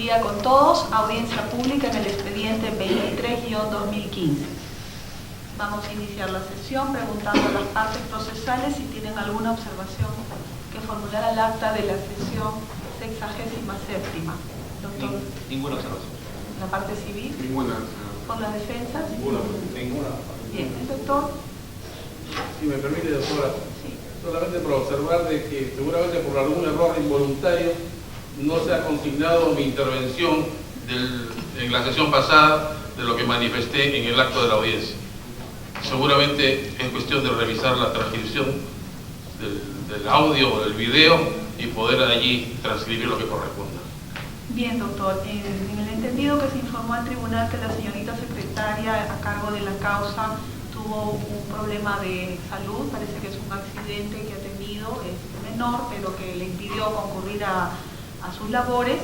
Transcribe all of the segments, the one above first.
día con todos. Audiencia pública en el expediente 23-2015. Vamos a iniciar la sesión preguntando a las partes procesales si tienen alguna observación que formular al acta de la sesión 67ª. Doctor. Ninguna observación. ¿La parte civil? Ninguna. ¿Por las defensas? Ninguna. Bien, ¿el doctor? Si me permite, doctora, Sí. solamente por observar de que seguramente por algún error involuntario no se ha consignado mi intervención en la sesión pasada de lo que manifesté en el acto de la audiencia. Seguramente es cuestión de revisar la transcripción del audio o del video y poder allí transcribir lo que corresponda. Bien, doctor. En el entendido que se informó al tribunal que la señorita secretaria a cargo de la causa tuvo un problema de salud, parece que es un accidente que ha tenido, es menor, pero que le impidió concurrir a sus labores.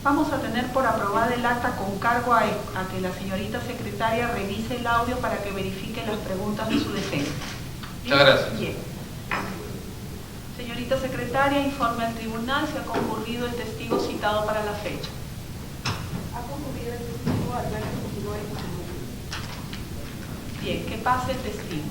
Vamos a tener por aprobada el acta con cargo a que la señorita secretaria revise el audio para que verifique las preguntas de su defensa. Muchas gracias. Bien. Señorita secretaria, informe al tribunal si ha concurrido el testigo citado para la fecha. Ha concurrido el testigo Alberto Fujimori. Bien, que pase el testigo.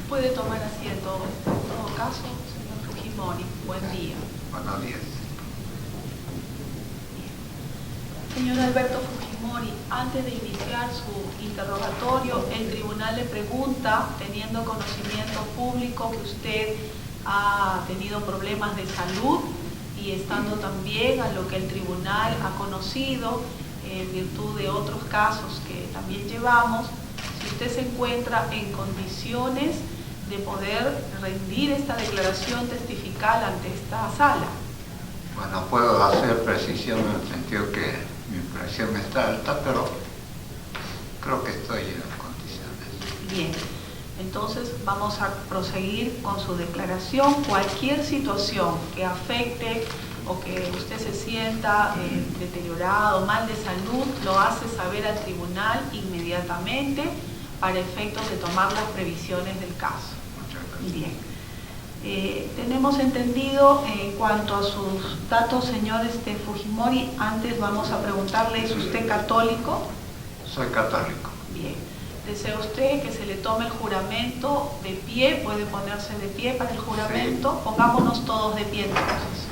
Puede tomar asiento. En todo caso, señor Fujimori, buen día. Buenos días. Señor Alberto Fujimori, antes de iniciar su interrogatorio, el tribunal le pregunta, teniendo conocimiento público que usted ha tenido problemas de salud y estando también a lo que el tribunal ha conocido en virtud de otros casos que también llevamos, si usted se encuentra en condiciones de poder rendir esta declaración testifical ante esta sala. Bueno, puedo hacer precisión en el sentido que mi presión está alta, pero creo que estoy en condiciones. Bien, entonces vamos a proseguir con su declaración. Cualquier situación que afecte o que usted se sienta deteriorado, mal de salud, lo hace saber al tribunal inmediatamente para efectos de tomar las previsiones del caso. Muchas gracias. Bien. Tenemos entendido en cuanto a sus datos, señor Fujimori, antes vamos a preguntarle, ¿es usted católico? Soy católico. Bien. ¿Desea usted que se le tome el juramento de pie? ¿Puede ponerse de pie para el juramento? Sí. Pongámonos todos de pie entonces.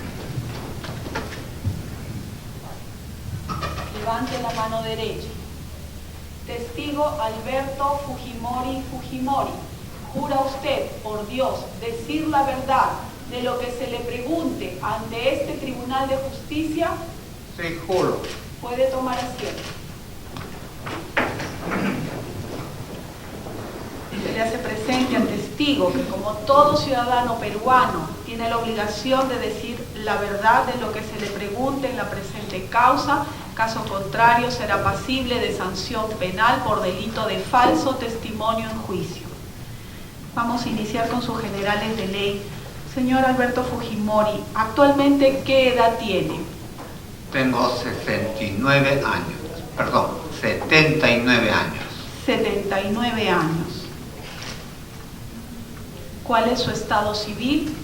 Levante la mano derecha. Testigo Alberto Fujimori Fujimori. ¿Jura usted, por Dios, decir la verdad de lo que se le pregunte ante este Tribunal de Justicia? Sí, juro. Puede tomar asiento. Se le hace presente al testigo que, como todo ciudadano peruano, tiene la obligación de decir la verdad de lo que se le pregunte en la presente causa. Caso contrario, será pasible de sanción penal por delito de falso testimonio en juicio. Vamos a iniciar con sus generales de ley. Señor Alberto Fujimori, ¿actualmente qué edad tiene? Tengo 69 años, perdón, 79 años. 79 años. ¿Cuál es su estado civil?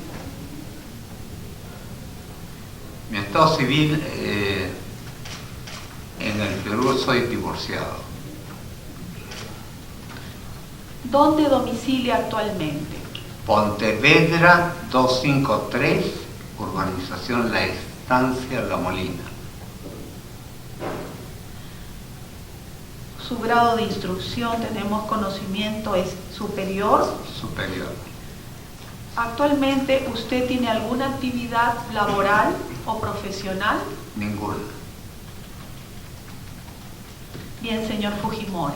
Mi estado civil, en el Perú soy divorciado. ¿Dónde domicilia actualmente? Pontevedra 253, urbanización La Estancia, La Molina. Su grado de instrucción, tenemos conocimiento, es superior. Superior. ¿Actualmente usted tiene alguna actividad laboral o profesional? Ninguna. Bien, señor Fujimori.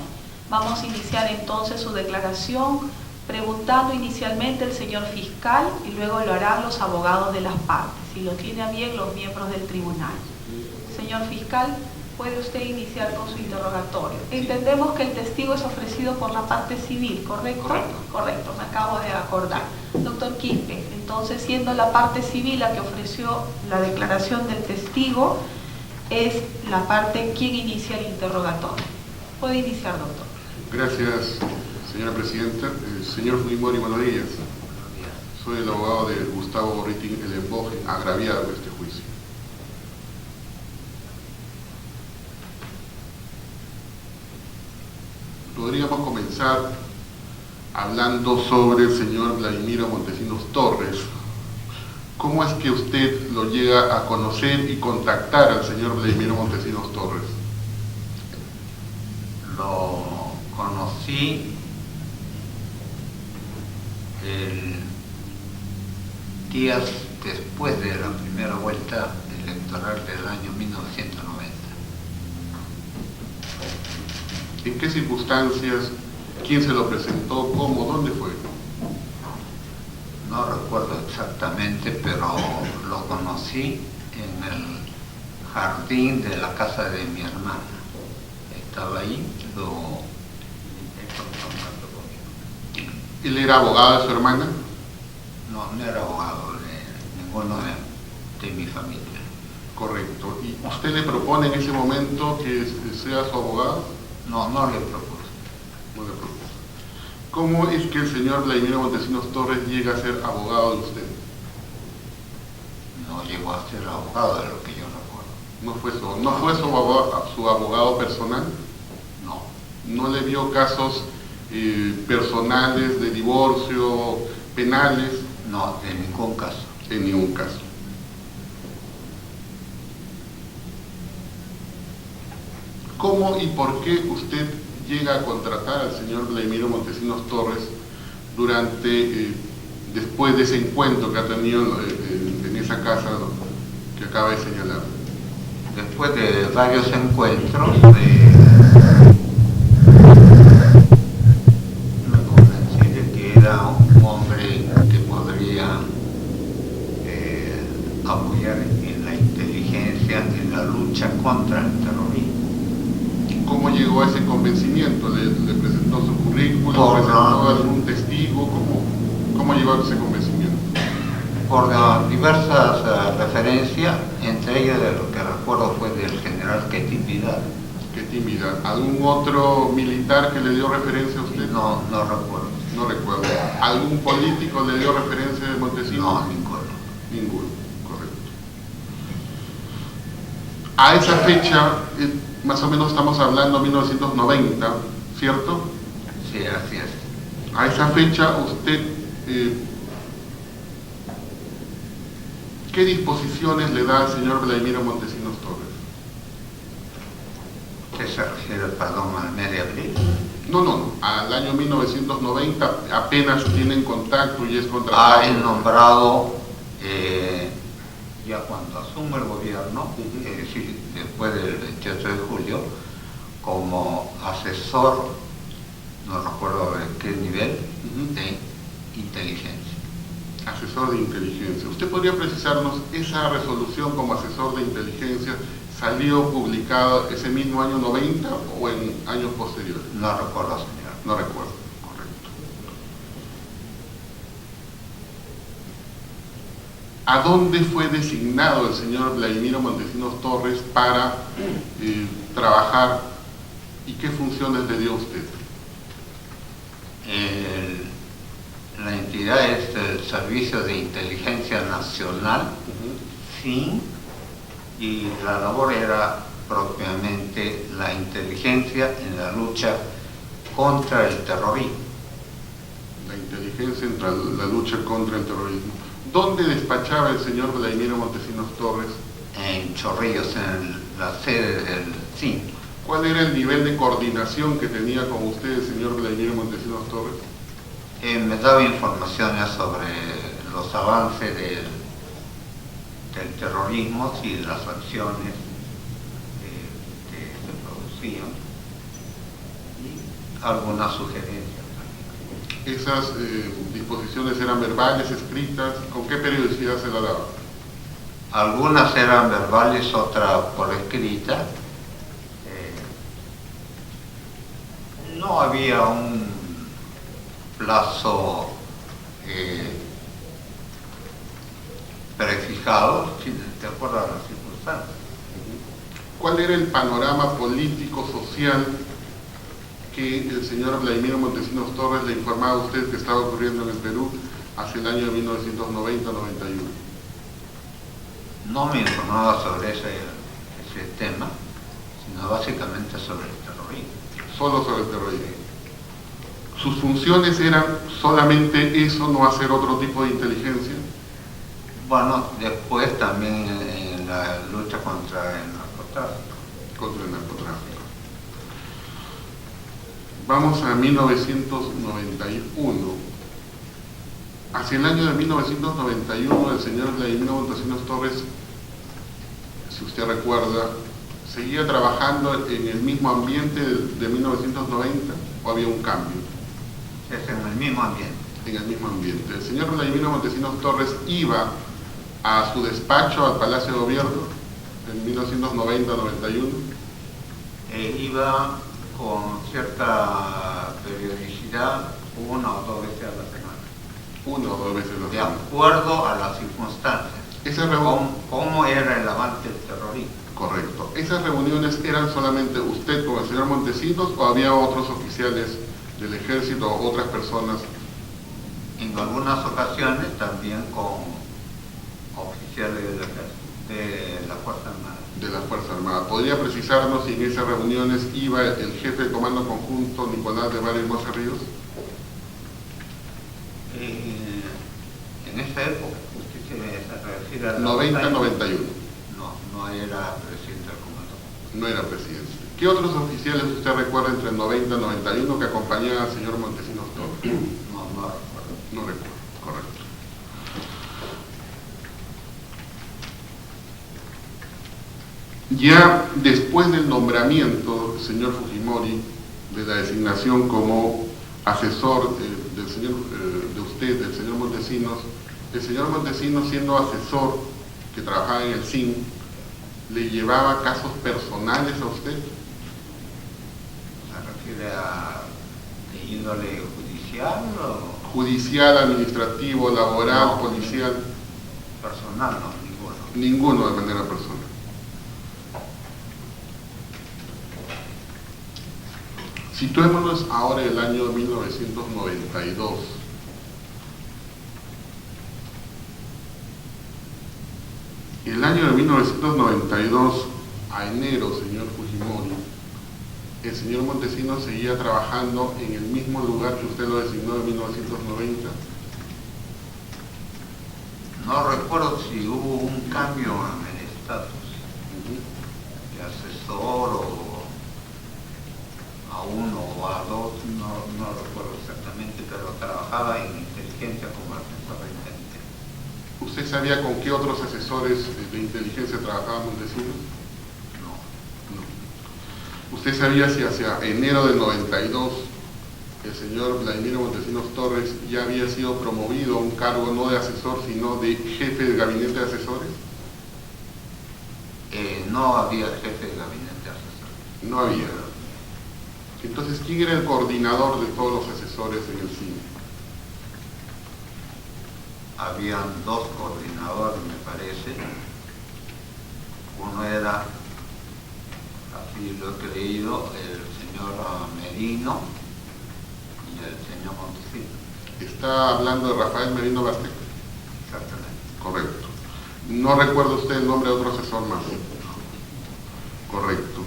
Vamos a iniciar entonces su declaración preguntando inicialmente el señor fiscal y luego lo harán los abogados de las partes, si lo tiene a bien los miembros del tribunal. Señor fiscal, puede usted iniciar con su interrogatorio. Entendemos que el testigo es ofrecido por la parte civil, ¿correcto? Correcto. Correcto, me acabo de acordar. Doctor Quispe, entonces siendo la parte civil la que ofreció la declaración del testigo, es la parte quien inicia el interrogatorio. Puede iniciar, doctor. Gracias, señora presidenta. Señor Fujimori, buenos días. Soy el abogado de Gustavo Gorritín, el emboje agraviado de este juicio. Podríamos comenzar hablando sobre el señor Vladimiro Montesinos Torres. ¿Cómo es que usted lo llega a conocer y contactar al señor Vladimiro Montesinos Torres? Lo conocí días después de la primera vuelta electoral del año 1990. ¿En qué circunstancias? ¿Quién se lo presentó? ¿Cómo? ¿Dónde fue? No recuerdo exactamente, pero lo conocí en el jardín de la casa de mi hermana. Estaba ahí, ¿Él era abogado de su hermana? no era abogado de ninguno de mi familia. Correcto. ¿Y usted le propone en ese momento que sea su abogado? No le propuse. No le propone. ¿Cómo es que el señor Vladimiro Montesinos Torres llega a ser abogado de usted? No llegó a ser abogado, de lo que yo recuerdo. ¿No fue su abogado personal? No. ¿No le vio casos personales de divorcio, penales? No, en ningún caso. En ningún caso. ¿Cómo y por qué usted llega a contratar al señor Vladimiro Montesinos Torres después de ese encuentro que ha tenido en esa casa que acaba de señalar? Después de varios encuentros, me convencí de que era un hombre que podría apoyar en la inteligencia, en la lucha contra el terrorismo. ¿Cómo llegó a ese convencimiento? ¿Le presentó su currículum? ¿Le presentó algún testigo? ¿Cómo llegó a ese convencimiento? Por diversas referencias, entre ellas de lo que recuerdo fue del general Ketim Vidal. Ketim Vidal. ¿Algún otro militar que le dio referencia a usted? No recuerdo. No recuerdo. ¿Algún político le dio referencia de Montesinos? No, ninguno. Ninguno, correcto. A esa fecha, más o menos estamos hablando de 1990, ¿cierto? Sí, así es. A esa fecha usted, ¿qué disposiciones le da al señor Vladimiro Montesinos Torres? ¿Qué se refiere, perdón, al mes de abril? No, al año 1990 apenas tienen contacto y es contratado. Es nombrado, ya cuando asume el gobierno, es decir, después del 28 de julio, como asesor, no recuerdo de qué nivel, de inteligencia. Asesor de inteligencia. ¿Usted podría precisarnos esa resolución como asesor de inteligencia salió publicada ese mismo año 90 o en años posteriores? No recuerdo, señor. No recuerdo, correcto. ¿A dónde fue designado el señor Vladimiro Montesinos Torres para trabajar ¿Y qué funciones le dio a usted? La entidad es el Servicio de Inteligencia Nacional, SIN, y la labor era propiamente la inteligencia en la lucha contra el terrorismo. La inteligencia en la lucha contra el terrorismo. ¿Dónde despachaba el señor Vladimiro Montesinos Torres? En Chorrillos, en la sede del SIN. ¿Cuál era el nivel de coordinación que tenía con usted el señor Vladimiro Montesinos Torres? Me daba informaciones sobre los avances del terrorismo y de las acciones que se producían y algunas sugerencias también. ¿Esas disposiciones eran verbales, escritas? ¿Con qué periodicidad se la daba? Algunas eran verbales, otras por escrita. No había un plazo prefijado, de acuerdo a las circunstancias. ¿Cuál era el panorama político, social que el señor Vladimiro Montesinos Torres le informaba a usted que estaba ocurriendo en el Perú hacia el año de 1990-91? No me informaba sobre ese tema, sino básicamente sobre el terrorismo. Solo sobre el terrorismo. ¿Sus funciones eran solamente eso, no hacer otro tipo de inteligencia? Bueno, después también en la lucha contra el narcotráfico. Contra el narcotráfico. Vamos a 1991. Hacia el año de 1991 el señor Vladimiro Montesinos Torres, si usted recuerda, ¿seguía trabajando en el mismo ambiente de 1990 o había un cambio? Es en el mismo ambiente. En el mismo ambiente. El señor Vladimiro Montesinos Torres iba a su despacho al Palacio de Gobierno en 1990-91. Iba con cierta periodicidad, 1 o 2 veces a la semana. 1 o 2 veces a la De semana. acuerdo a las circunstancias. Esa reunión. ¿Cómo era el avance del terrorismo? Correcto. ¿Esas reuniones eran solamente usted con el señor Montesinos o había otros oficiales del ejército o otras personas? En algunas ocasiones también con oficiales del ejército, de la Fuerza Armada. De la Fuerza Armada. ¿Podría precisarnos si en esas reuniones iba el jefe de Comando Conjunto Nicolás de Valle Hermosa Ríos? En esa época, usted se refiere a 90-91. No era presidente del comando. No era presidente. ¿Qué otros oficiales usted recuerda entre el 90 y 91 que acompañaban al señor Montesinos Torres? No recuerdo. No recuerdo, correcto. Ya después del nombramiento, señor Fujimori, de la designación como asesor del señor, de usted, del señor Montesinos, el señor Montesinos, siendo asesor que trabajaba en el SIN, ¿le llevaba casos personales a usted? ¿Se refiere a de índole judicial o Judicial, administrativo, laboral, No. policial. personal? No, ninguno. Ninguno de manera personal. Situémonos ahora en el año 1992. El año de 1992, a enero, señor Fujimori, el señor Montesinos seguía trabajando en el mismo lugar que usted lo designó en 1990. No recuerdo si hubo un cambio en el estatus de asesor o a 1 o a 2, no recuerdo exactamente, pero trabajaba en inteligencia como asesor de inteligencia. ¿Usted sabía con qué otros asesores de inteligencia trabajaba Montesinos? No. No. ¿Usted sabía si hacia enero del 92 el señor Vladimiro Montesinos Torres ya había sido promovido a un cargo no de asesor, sino de jefe de gabinete de asesores? No había jefe de gabinete asesor. No había. Entonces, ¿quién era el coordinador de todos los asesores en el cine? Habían 2 coordinadores, me parece. Uno era así lo he creído, el señor Merino y el señor Montesino. Está hablando de Rafael Merino Bartek. Exactamente. Correcto. No recuerda usted el nombre de otro asesor más. Correcto.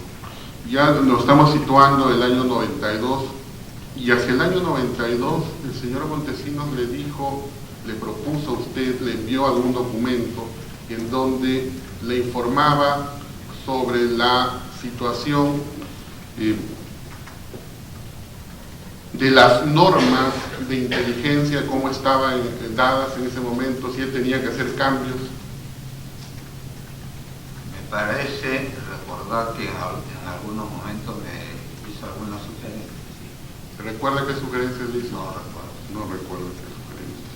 Ya nos estamos situando el año 92 y hacia el año 92 el señor Montesinos le dijo, le propuso a usted, le envió algún documento en donde le informaba sobre la situación de las normas de inteligencia, cómo estaban dadas en ese momento, si él tenía que hacer cambios. Me parece recordar que en algunos momentos me hizo alguna sugerencia. Sí. ¿Recuerda qué sugerencias le hizo? No recuerdo. No recuerdo qué sugerencias.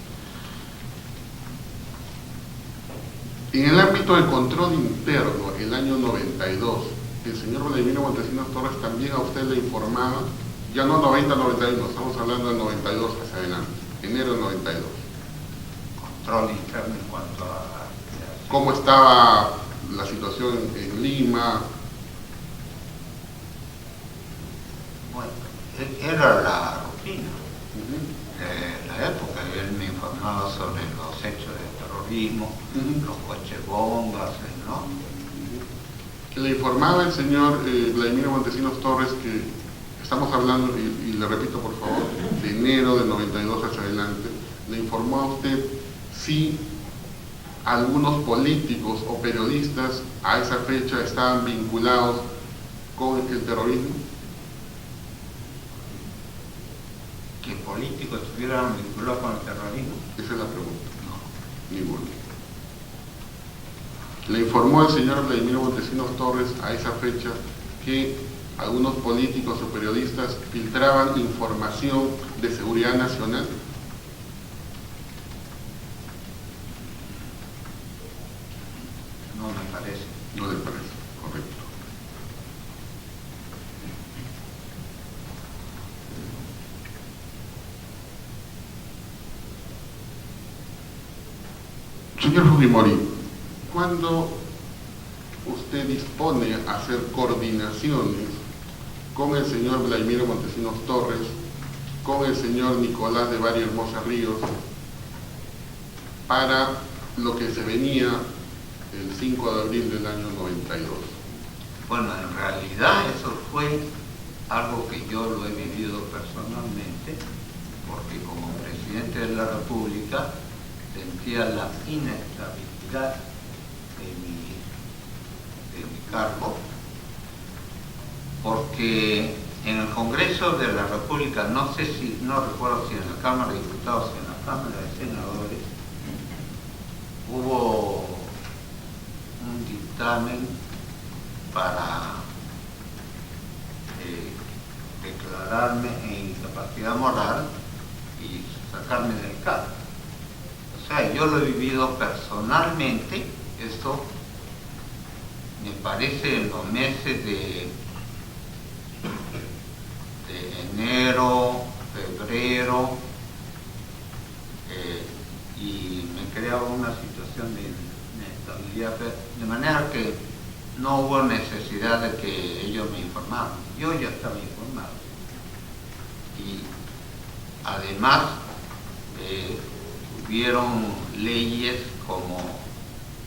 En el ámbito del control interno, el año 92, el señor Vladimiro Montesinos Torres también a usted le informaba, ya no 90-91, estamos hablando del 92 hacia adelante, enero del 92. Control interno en cuanto a... ¿Cómo estaba la situación en Lima? Bueno, era la rutina de la época. Él me informaba sobre los hechos de terrorismo, los coches bombas, ¿no? Le informaba el señor Vladimiro Montesinos Torres que estamos hablando, y le repito por favor, de enero del 92 hacia adelante, le informó a usted si algunos políticos o periodistas a esa fecha estaban vinculados con el terrorismo. ¿Que políticos estuvieran vinculados con el terrorismo? Esa es la pregunta. No. Ninguno. Le informó el señor Vladimiro Montesinos Torres a esa fecha que algunos políticos o periodistas filtraban información de seguridad nacional. No me parece. No le parece, correcto. Señor Fujimori, ¿cuándo usted dispone a hacer coordinaciones con el señor Vladimiro Montesinos Torres, con el señor Nicolás de Bari Hermosa Ríos, para lo que se venía el 5 de abril del año 92? Bueno, en realidad eso fue algo que yo lo he vivido personalmente, porque como presidente de la República sentía la inestabilidad de mi cargo, porque en el Congreso de la República, no recuerdo si en la Cámara de Diputados o en la Cámara de Senadores, hubo un dictamen para declararme en incapacidad moral y sacarme del cargo. O sea, yo lo he vivido personalmente, esto me parece en los meses de enero, febrero, y me creaba una situación de inestabilidad, de manera que no hubo necesidad de que ellos me informaran. Yo ya estaba informado. Y además hubieron leyes como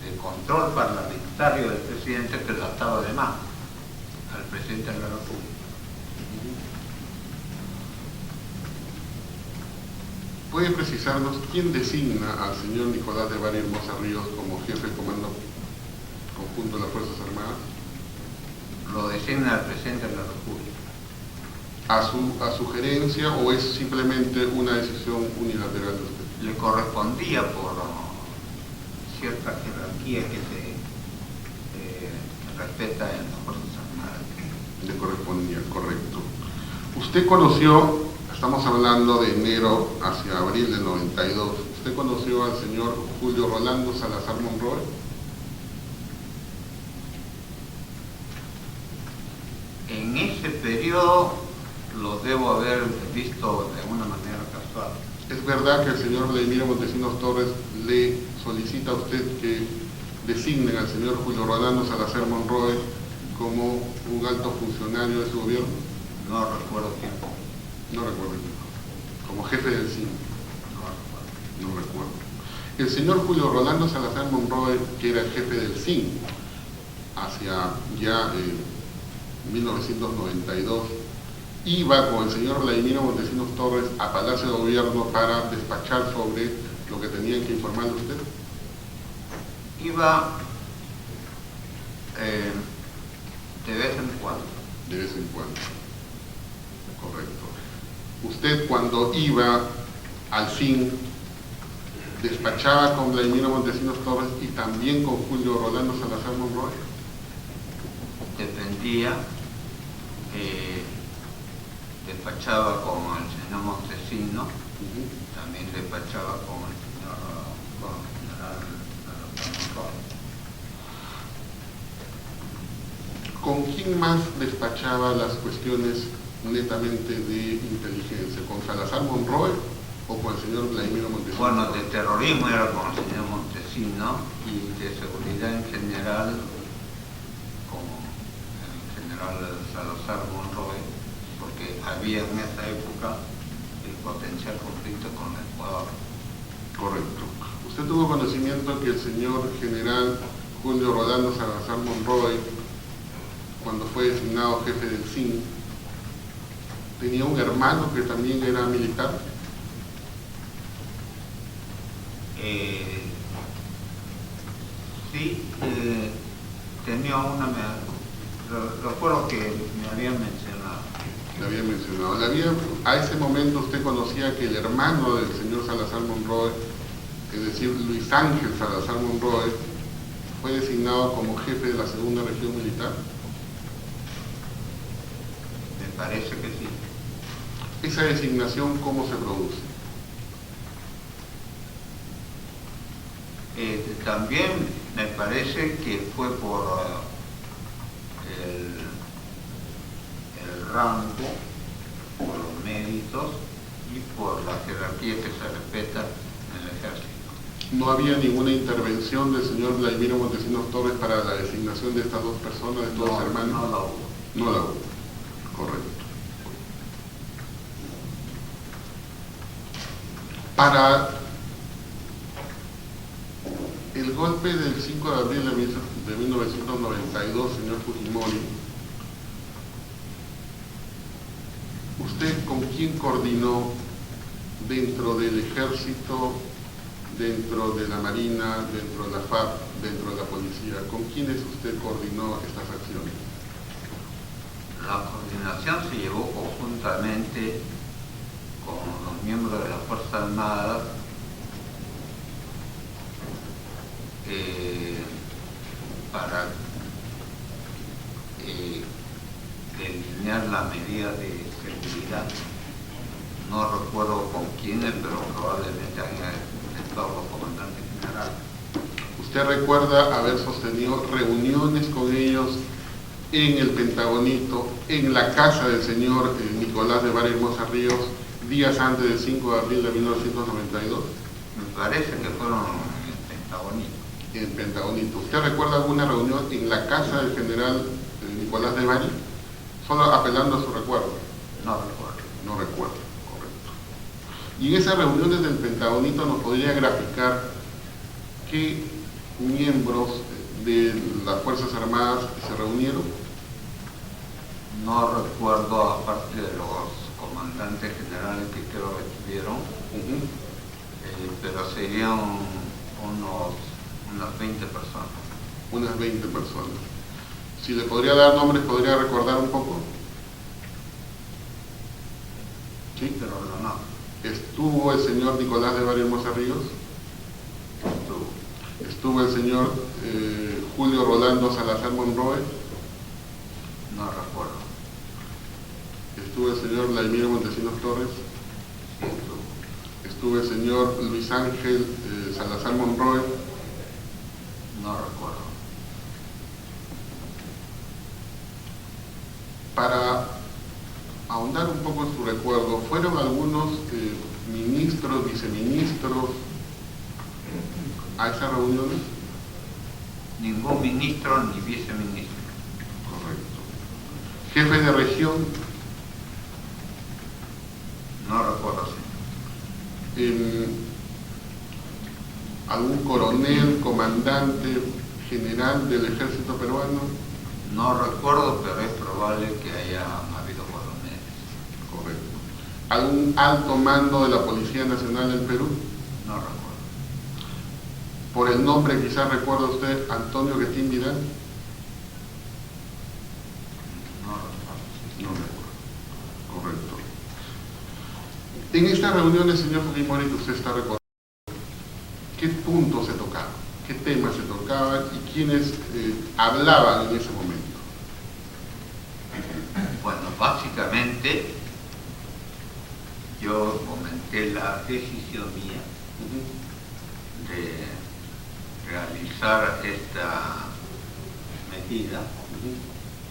de control parlamentario del presidente que lo ataba de mano al presidente de la República. ¿Puede precisarnos quién designa al señor Nicolás de Bari Hermosa Ríos como jefe del Comando Conjunto de las Fuerzas Armadas? Lo designa el presidente de la República. ¿A sugerencia o es simplemente una decisión unilateral de usted? Le correspondía por cierta jerarquía que se respeta en las Fuerzas Armadas. Le correspondía, correcto. Usted conoció, estamos hablando de enero hacia abril del 92, ¿usted conoció al señor Julio Rolando Salazar Monroy? En ese periodo lo debo haber visto de una manera casual. ¿Es verdad que el señor Vladimiro Montesinos Torres le solicita a usted que designen al señor Julio Rolando Salazar Monroy como un alto funcionario de su gobierno? No recuerdo quién. No recuerdo. Como jefe del CIN. No recuerdo. No recuerdo. El señor Julio Rolando Salazar Monroy, que era el jefe del CIN, hacia ya 1992, iba con el señor Vladimiro Montesinos Torres a Palacio de Gobierno para despachar sobre lo que tenían que informarle a usted. Iba de vez en cuando. De vez en cuando. Correcto. Usted cuando iba al CIN despachaba con Vladimiro Montesinos Torres y también con Julio Rolando Salazar Monroy. Dependía, despachaba con el señor Montesinos, también despachaba con el general Monroy. ¿Con quién más despachaba las cuestiones netamente de inteligencia? ¿Con Salazar Monroy o con el señor Vladimiro Montesinos? Bueno, de terrorismo era con el señor Montesinos y de seguridad en general con el general Salazar Monroy, porque había en esa época el potencial conflicto con el Ecuador. Correcto. ¿Usted tuvo conocimiento que el señor general Julio Rolando Salazar Monroy, cuando fue designado jefe del CIN, tenía un hermano que también era militar? Sí, tenía una, recuerdo que me habían mencionado. Le había mencionado. A ese momento usted conocía que el hermano del señor Salazar Monroy, es decir, Luis Ángel Salazar Monroy, fue designado como jefe de la segunda región militar. Me parece que sí. ¿Esa designación cómo se produce? También me parece que fue por el rango, por los méritos y por la jerarquía que se respeta en el ejército. ¿No había ninguna intervención del señor Vladimiro Montesinos Torres para la designación de estas dos personas, de estos dos hermanos? No la hubo. No la hubo. Correcto. Para el golpe del 5 de abril de 1992, señor Fujimori, ¿usted con quién coordinó dentro del ejército, dentro de la marina, dentro de la FARC, dentro de la policía? ¿Con quiénes usted coordinó estas acciones? La coordinación se llevó conjuntamente con los miembros de las Fuerzas Armadas para delinear la medida de seguridad. No recuerdo con quiénes, pero probablemente hayan estado los comandantes generales. ¿Usted recuerda haber sostenido reuniones con ellos en el Pentagonito, en la casa del señor Nicolás de Vara Hermosa Ríos, días antes del 5 de abril de 1992? Me parece que fueron en el Pentagonito. En el Pentagonito. ¿Usted recuerda alguna reunión en la casa del general Nicolás de Bari? Solo apelando a su recuerdo. No recuerdo. No recuerdo, correcto. Y en esas reuniones del Pentagonito nos podría graficar qué miembros de las Fuerzas Armadas se reunieron. No recuerdo, aparte de los comandantes generales que creo que estuvieron, pero serían unas 20 personas. Unas 20 personas. Si le podría dar nombres, ¿podría recordar un poco? Sí, Pero no. ¿Estuvo el señor Nicolás de Vara Hermosa Ríos? ¿Estuvo el señor Julio Rolando Salazar Monroy? No recuerdo. ¿Estuvo el señor Vladimiro Montesinos Torres? Sí, estuvo. ¿Estuvo el señor Luis Ángel Salazar Monroy? No recuerdo. Para ahondar un poco en su recuerdo, ¿fueron algunos ministros, viceministros a esas reuniones? Ningún ministro ni viceministro. Correcto. jefe de región, No recuerdo, señor. algún coronel, comandante, general del ejército peruano. No recuerdo, pero es probable que haya habido coroneles. Correcto. ¿Algún alto mando de la Policía Nacional del Perú? No recuerdo. Por el nombre quizás recuerda usted Antonio Guetín Vidal. No recuerdo, sí. No recuerdo. Correcto. En estas reuniones, señor Fujimori, que usted está recordando, ¿qué puntos se tocaban? ¿Qué temas se tocaban y quiénes hablaban en ese momento? Bueno, básicamente yo comenté la decisión mía de realizar esta medida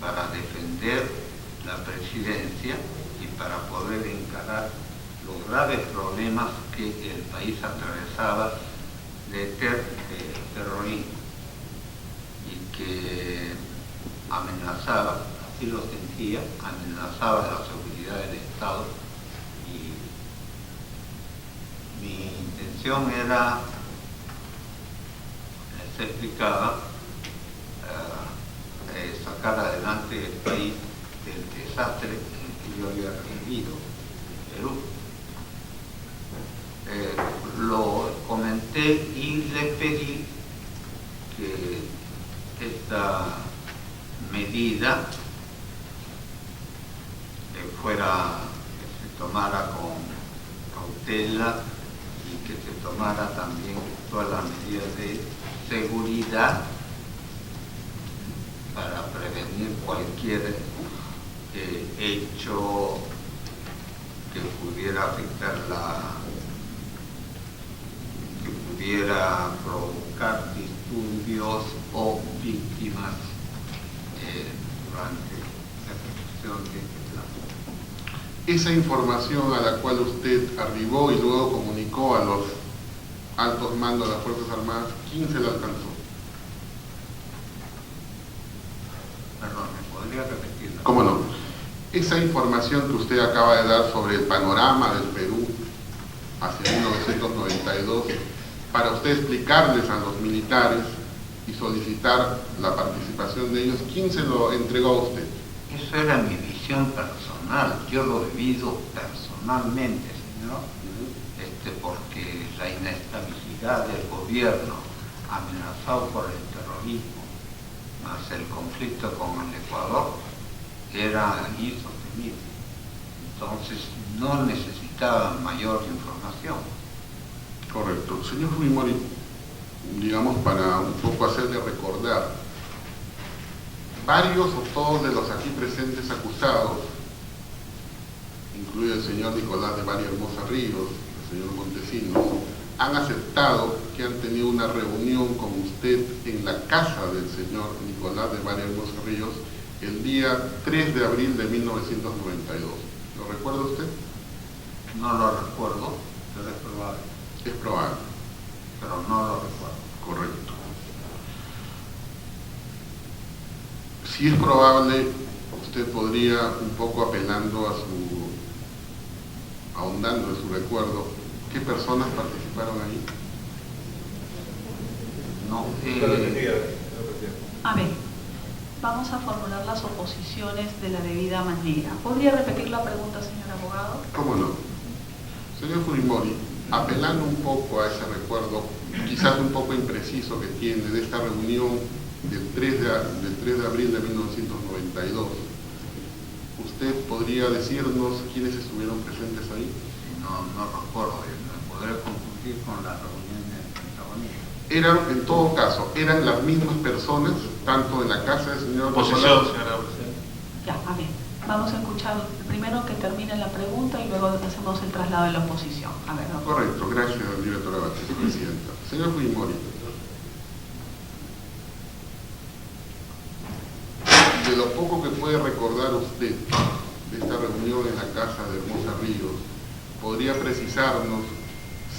para defender la presidencia y para poder encarar los graves problemas que el país atravesaba de terrorismo y que amenazaba, así lo sentía, amenazaba la seguridad del Estado, y mi intención era, les explicaba, sacar adelante el país del desastre en que yo había vivido, Perú. Lo comenté y le pedí que esta medida que se tomara con cautela y que se tomara también todas las medidas de seguridad para prevenir cualquier hecho que pudiera afectar que pudiera provocar disturbios o víctimas durante la ejecución de este plan. Esa información a la cual usted arribó y luego comunicó a los altos mandos de las Fuerzas Armadas, ¿quién se la alcanzó? Perdón, ¿me podría repetirlo? ¿Cómo no? Esa información que usted acaba de dar sobre el panorama del Perú hacia 1992, para usted explicarles a los militares y solicitar la participación de ellos, ¿quién se lo entregó a usted? Eso era mi visión personal, yo lo he vivido personalmente, señor, porque la inestabilidad del gobierno amenazado por el terrorismo, más el conflicto con el Ecuador, era insostenible. Entonces no necesitaban mayor información. Correcto. Señor Fujimori, digamos, para un poco hacerle recordar, varios o todos de los aquí presentes acusados, incluido el señor Nicolás de Bari Hermosa Ríos, el señor Montesinos, han aceptado que han tenido una reunión con usted en la casa del señor Nicolás de Bari Hermosa Ríos el día 3 de abril de 1992. ¿Lo recuerda usted? No lo recuerdo, pero es probable. Es probable. Pero no lo recuerdo. Correcto. Si es probable, usted podría, un poco apelando a ahondando en su recuerdo, ¿qué personas participaron ahí? No, A ver, vamos a formular las oposiciones de la debida manera. ¿Podría repetir la pregunta, señor abogado? ¿Cómo no? Señor Fujimori, apelando un poco a ese recuerdo, quizás un poco impreciso que tiene de esta reunión del 3 de abril de 1992, ¿usted podría decirnos quiénes estuvieron presentes ahí? no recuerdo, me podré confundir con las reuniones protagonistas. Eran, en todo caso, eran las mismas personas, tanto en la casa del señor Oposición, Nicolás. señora Presidenta. Ya, a ver, vamos a escuchar primero que termine la pregunta y luego hacemos el traslado de la oposición. A ver, ¿no? Correcto, gracias, directora Presidenta. Señor Fujimori, de lo poco que puede recordar usted de esta reunión en la casa de Hermosa Ríos, ¿podría precisarnos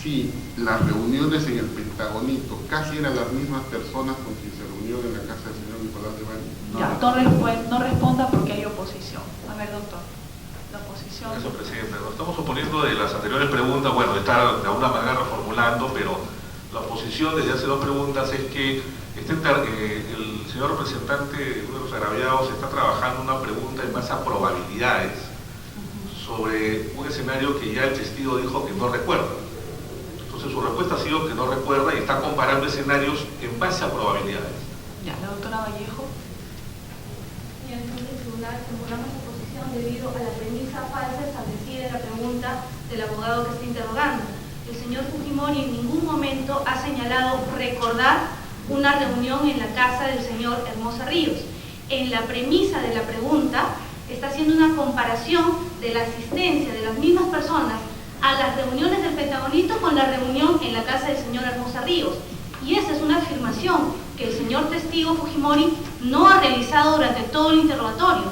si las reuniones en el Pentagonito casi eran las mismas personas con quien se reunió en la casa del señor Nicolás de Bari. Ya, Torres, pues, no responda porque hay oposición. A ver, doctor, la oposición. Eso, presidente. Nos estamos oponiendo de las anteriores preguntas, bueno, está de alguna manera reformulando, pero la oposición desde hace 2 preguntas es que el señor representante, uno de los agraviados, está trabajando una pregunta en base a probabilidades sobre un escenario que ya el testigo dijo que no recuerda. Entonces su respuesta ha sido que no recuerda y está comparando escenarios en base a probabilidades. Ya, la doctora Vallejo. Y entonces el tribunal formulamos la posición debido a la premisa falsa establecida en la pregunta del abogado que está interrogando. El señor Fujimori en ningún momento ha señalado recordar una reunión en la casa del señor Hermosa Ríos. En la premisa de la pregunta está haciendo una comparación de la asistencia de las mismas personas a las reuniones del Pentagonito con la reunión en la casa del señor Hermosa Ríos. Y esa es una afirmación que el señor testigo Fujimori no ha realizado durante todo el interrogatorio.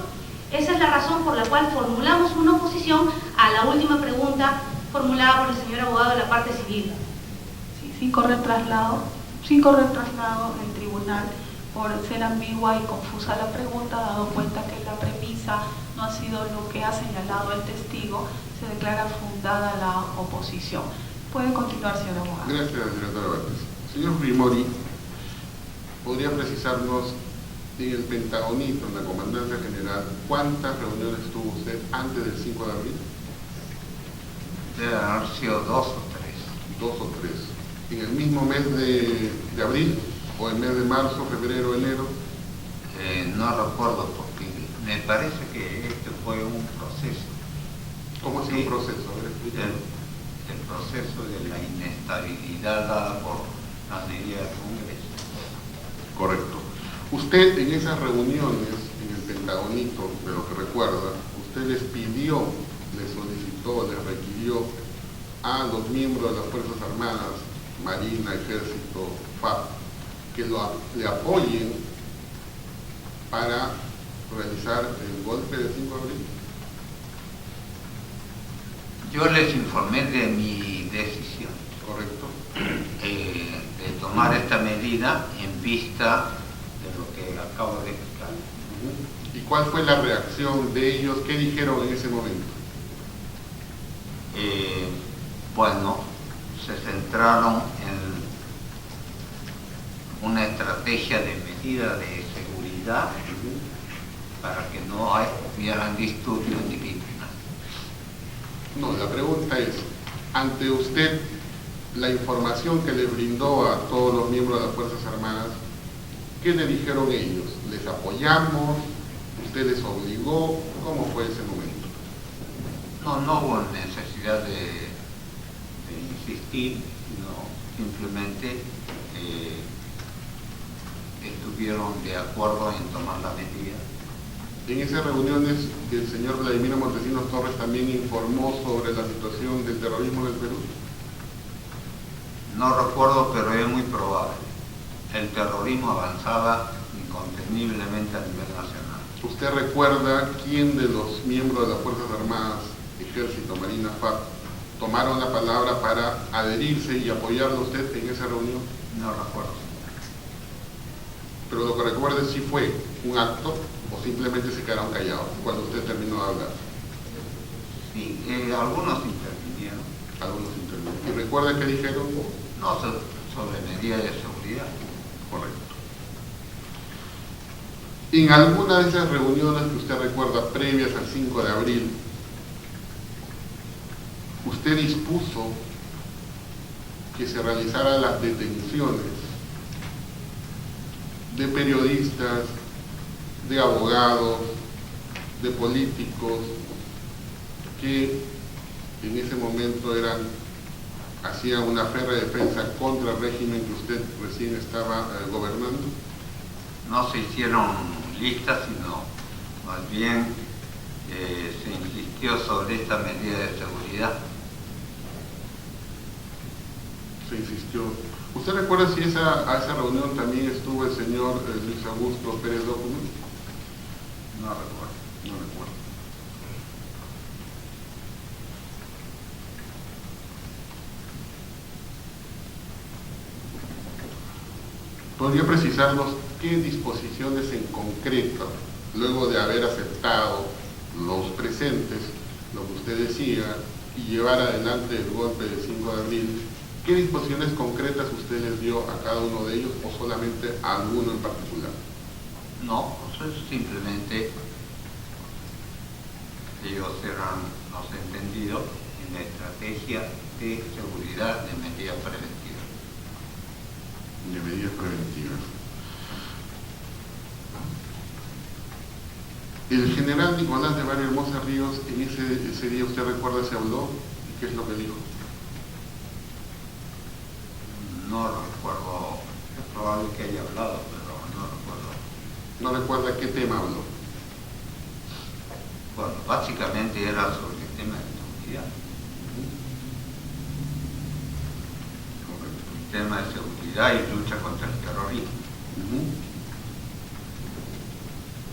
Esa es la razón por la cual formulamos una oposición a la última pregunta formulada por el señor abogado de la parte civil. Sí, sin correr traslado, el tribunal, por ser ambigua y confusa la pregunta, dado cuenta que la premisa no ha sido lo que ha señalado el testigo, se declara fundada la oposición. Puede continuar, señor abogado. Gracias, directora Vázquez. Señor Fujimori, ¿podría precisarnos en el Pentagonito, en la Comandancia General, cuántas reuniones tuvo usted antes del 5 de abril? Deben haber sido 2 o 3. 2 o 3. ¿En el mismo mes de abril? ¿O en mes de marzo, febrero, enero? No recuerdo porque me parece que este fue un proceso. ¿Cómo es Sí, un proceso? A ver, explícame. el proceso de la inestabilidad dada por las medidas del Congreso. Correcto. Usted en esas reuniones, en el Pentagonito, de lo que recuerda, usted les pidió, les solicitó, les requirió a los miembros de las Fuerzas Armadas, Marina, Ejército, FARC, que le apoyen para realizar el golpe del 5 de abril. Yo les informé de mi decisión Correcto. de tomar esta medida en vista de lo que acabo de explicar. ¿Y cuál fue la reacción de ellos? ¿Qué dijeron en ese momento? Bueno, se centraron en una estrategia de medida de seguridad para que no hubieran disturbios ni víctimas. No, la pregunta es, ante usted, la información que le brindó a todos los miembros de las Fuerzas Armadas, ¿qué le dijeron ellos? ¿Les apoyamos? ¿Usted les obligó? ¿Cómo fue ese momento? No hubo necesidad de insistir, sino simplemente estuvieron de acuerdo en tomar la medida. En esas reuniones, el señor Vladimiro Montesinos Torres también informó sobre la situación del terrorismo en el Perú. No recuerdo, pero es muy probable. El terrorismo avanzaba inconteniblemente a nivel nacional. ¿Usted recuerda quién de los miembros de las Fuerzas Armadas, Ejército, Marina, FARC, tomaron la palabra para adherirse y apoyarlo a usted en esa reunión? No recuerdo. Pero lo que recuerde, si fue un acto o simplemente se quedaron callados cuando usted terminó de hablar. Sí, algunos intervinieron. Algunos intervinieron. ¿Y recuerda qué dijeron? No sobre medidas de seguridad. Correcto. En alguna de esas reuniones que usted recuerda previas al 5 de abril, usted dispuso que se realizaran las detenciones de periodistas, de abogados, de políticos que en ese momento hacían una férrea defensa contra el régimen que usted recién estaba gobernando. No se hicieron listas, sino más bien se insistió sobre esta medida de seguridad. Se insistió. ¿Usted recuerda si a esa reunión también estuvo el señor Luis Augusto Pérez López? No recuerdo. No recuerdo. ¿Podría precisarnos qué disposiciones en concreto, luego de haber aceptado los presentes, lo que usted decía, y llevar adelante el golpe del 5 de abril, qué disposiciones concretas usted les dio a cada uno de ellos o solamente a alguno en particular? No, pues simplemente ellos eran los entendidos en la estrategia de seguridad de medidas preventivas. De medidas preventivas. El general Nicolás de Barrios Ríos, en ese día, ¿usted recuerda se habló? ¿Y qué es lo que dijo? No recuerdo, es probable que haya hablado, pero no recuerdo. ¿No recuerda qué tema habló? Bueno, básicamente era sobre el tema de seguridad. El tema de seguridad y lucha contra el terrorismo.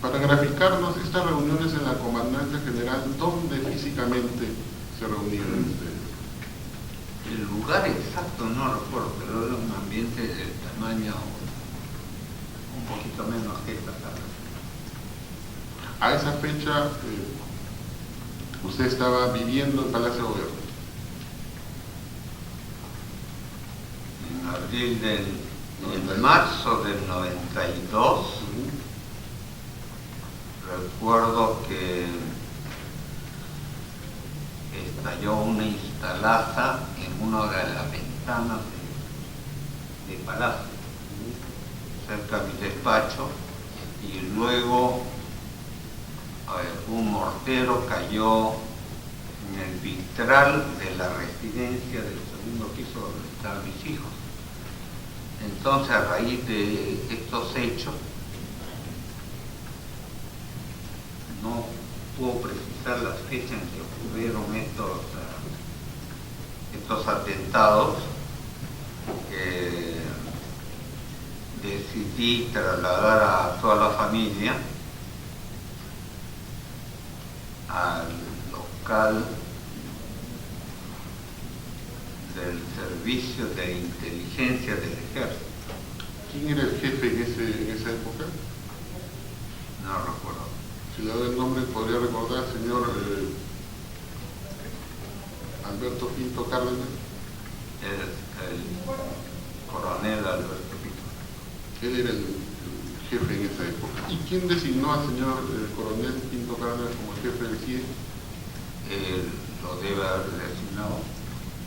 Para graficarnos estas reuniones en la Comandancia General, ¿dónde físicamente se reunieron ustedes? El lugar exacto no recuerdo, pero era un ambiente del tamaño un poquito menos que esta sala. A esa fecha, usted estaba viviendo en Palacio de Gobierno. En marzo del 92, recuerdo que estalló una instalaza en una de las ventanas de Palacio, cerca de mi despacho, y luego un mortero cayó en el vitral de la residencia del segundo piso donde estaban mis hijos. Entonces, a raíz de estos hechos, no puedo precisar las fechas en que ocurrieron estos atentados. Decidí trasladar a toda la familia al local del Servicio de Inteligencia del Ejército. ¿Quién era el jefe en esa época? No recuerdo. Si le doy el nombre, podría recordar, señor Alberto Pinto Cárdenas. El coronel Alberto Pinto. Él era el jefe en esa época. ¿Y quién designó al señor coronel Pinto Cárdenas como el jefe del CIE? Él lo debe haber designado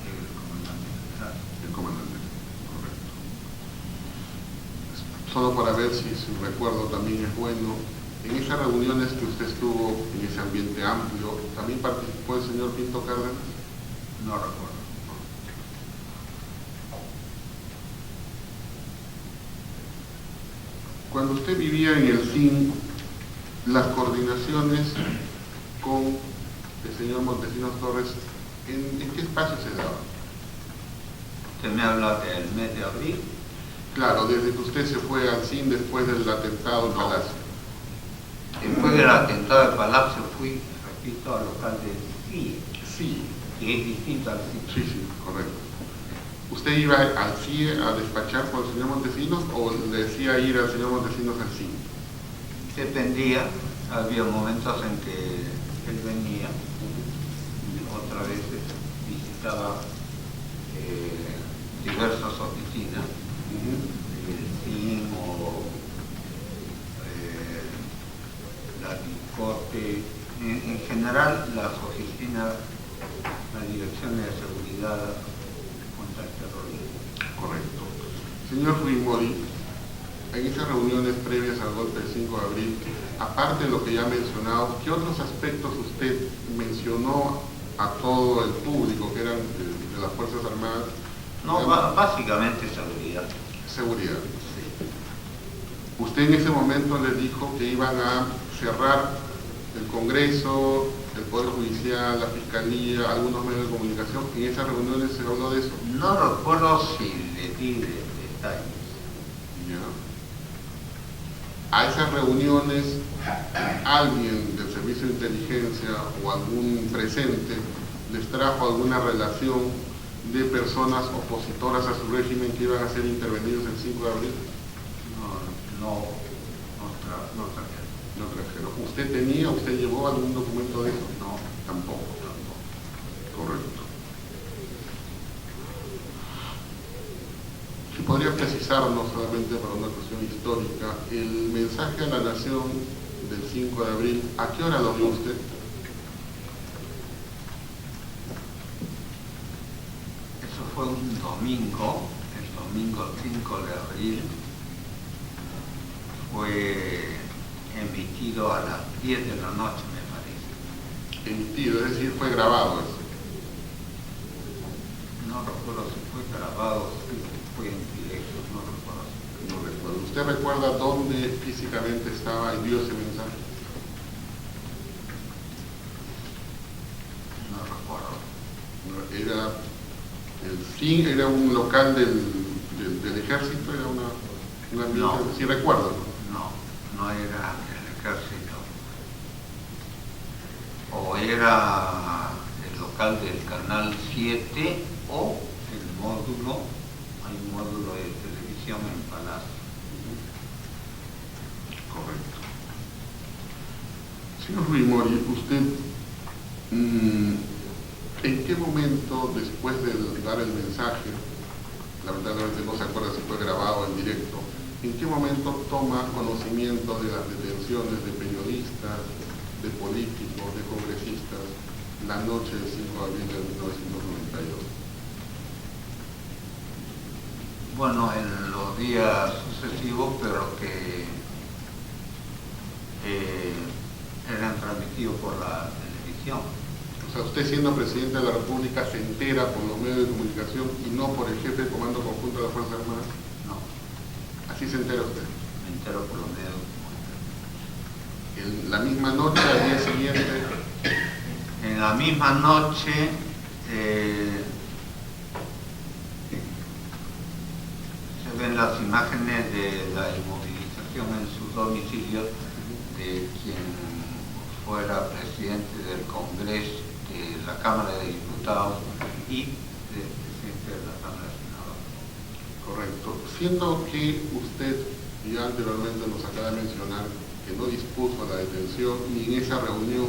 el comandante general. El comandante, correcto. Solo para ver si su recuerdo también es bueno. En esas reuniones que usted estuvo, en ese ambiente amplio, ¿también participó el señor Pinto Cárdenas? No recuerdo. Cuando usted vivía en el CIN, las coordinaciones con el señor Montesinos Torres, ¿en qué espacio se daban? Usted me habla del mes de abril. Claro, desde que usted se fue al CIN después del atentado en Palacio. Después del atentado de Palacio fui, repito, al local del CIE. Sí. Que es distinto al CIE. Sí, correcto. ¿Usted iba al CIE a despachar con el señor Montesinos o le decía ir al señor Montesinos al CIE? Dependía, había momentos en que él venía, otras veces visitaba diversas oficinas, el CIN o la DICOTE, en general las oficinas, las direcciones de seguridad contra el terrorismo. Correcto. Señor Fujimori, en esas reuniones previas al golpe del 5 de abril, aparte de lo que ya ha mencionado, ¿qué otros aspectos usted mencionó a todo el público que eran de las Fuerzas Armadas? No, básicamente seguridad. Seguridad. Sí. Usted en ese momento les dijo que iban a cerrar el Congreso, el Poder Judicial, la Fiscalía, algunos medios de comunicación. ¿En esas reuniones se habló de eso? No recuerdo si le di detalles. Ya. A esas reuniones, alguien del Servicio de Inteligencia o algún presente les trajo alguna relación de personas opositoras a su régimen que iban a ser intervenidos el 5 de abril. No trajeron. No trajeron. ¿Usted llevó algún documento de eso? No, Tampoco. Correcto. Si podría precisarnos solamente para una cuestión histórica, el mensaje a la nación del 5 de abril, ¿a qué hora lo dio usted? Eso fue un domingo, el domingo 5 de abril, fue emitido a las 10 de la noche, me parece. Emitido, es decir, fue grabado eso. No recuerdo si fue grabado, si fue en directo, no recuerdo. No recuerdo. ¿Usted recuerda dónde físicamente estaba y dio ese mensaje? No recuerdo. Era un local del ejército, era una No. sí recuerdo. No era el ejército. O era el local del Canal 7 o el módulo, hay un módulo de televisión en Palacio. Correcto. Señor Fujimori, usted, ¿en qué momento, después de dar el mensaje, lamentablemente no se acuerda si fue grabado en directo, en qué momento toma conocimiento de las detenciones de periodistas, de políticos, de congresistas, la noche del 5 de abril de 1992? Bueno, en los días sucesivos, pero que eran transmitidos por la televisión. O sea, usted siendo presidente de la República se entera por los medios de comunicación y no por el jefe del Comando Conjunto de las Fuerzas Armadas. No, Así se entera usted. me entero por los medios de comunicación. En la misma noche, al día siguiente, En la misma noche se ven las imágenes de la inmovilización en sus domicilios de quien fuera presidente del Congreso, de la Cámara de Diputados y del presidente de la Cámara de Senadores. correcto. Siendo que usted ya anteriormente nos acaba de mencionar que no dispuso la detención y en esa reunión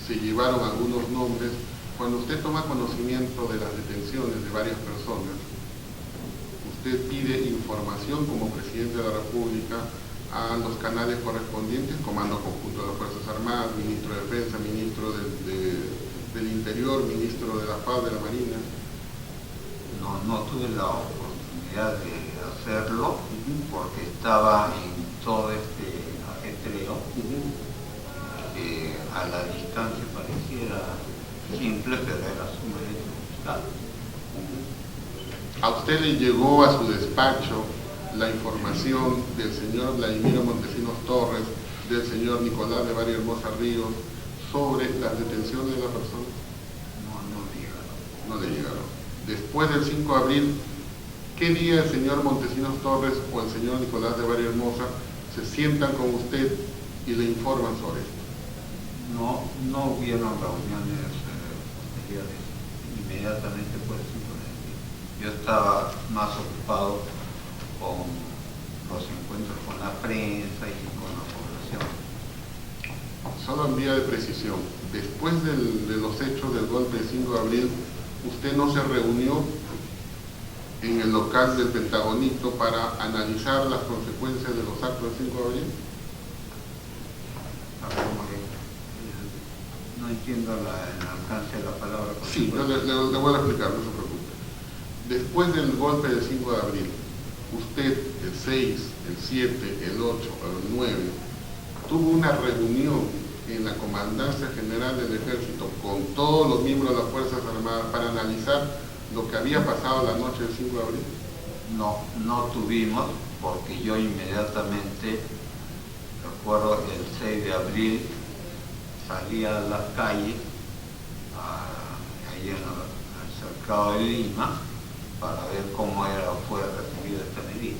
se llevaron algunos nombres, cuando usted toma conocimiento de las detenciones de varias personas, usted pide información como presidente de la República a los canales correspondientes, Comando Conjunto de las Fuerzas Armadas, Ministro de Defensa, Ministro del Interior, Ministro de la Paz, de la Marina. No tuve la oportunidad de hacerlo porque estaba en todo este ajetreo que a la distancia pareciera simple, pero era sumamente complicado. ¿A usted le llegó a su despacho la información del señor Vladimiro Montesinos Torres, del señor Nicolás de Varia Hermosa Ríos, sobre las detenciones de la persona? No No le llegaron. Después del 5 de abril, ¿qué día el señor Montesinos Torres o el señor Nicolás de Varia Hermosa se sientan con usted y le informan sobre esto? no hubieron reuniones posteriores, inmediatamente por el 5 de abril. Yo estaba más ocupado con los encuentros con la prensa y con la población. Solo en vía de precisión, después de los hechos del golpe del 5 de abril, ¿usted no se reunió en el local del Pentagonito para analizar las consecuencias de los actos del 5 de abril? No entiendo el alcance de la palabra. Sí, yo le voy a explicar, no se preocupe. Después del golpe del 5 de abril, usted el 6, el 7, el 8, el 9, tuvo una reunión en la Comandancia General del Ejército con todos los miembros de las Fuerzas Armadas para analizar lo que había pasado la noche del 5 de abril. No tuvimos, porque yo inmediatamente, recuerdo el 6 de abril, salí a las calles, ahí en el cercado de Lima, para ver cómo fue recibida esta medida.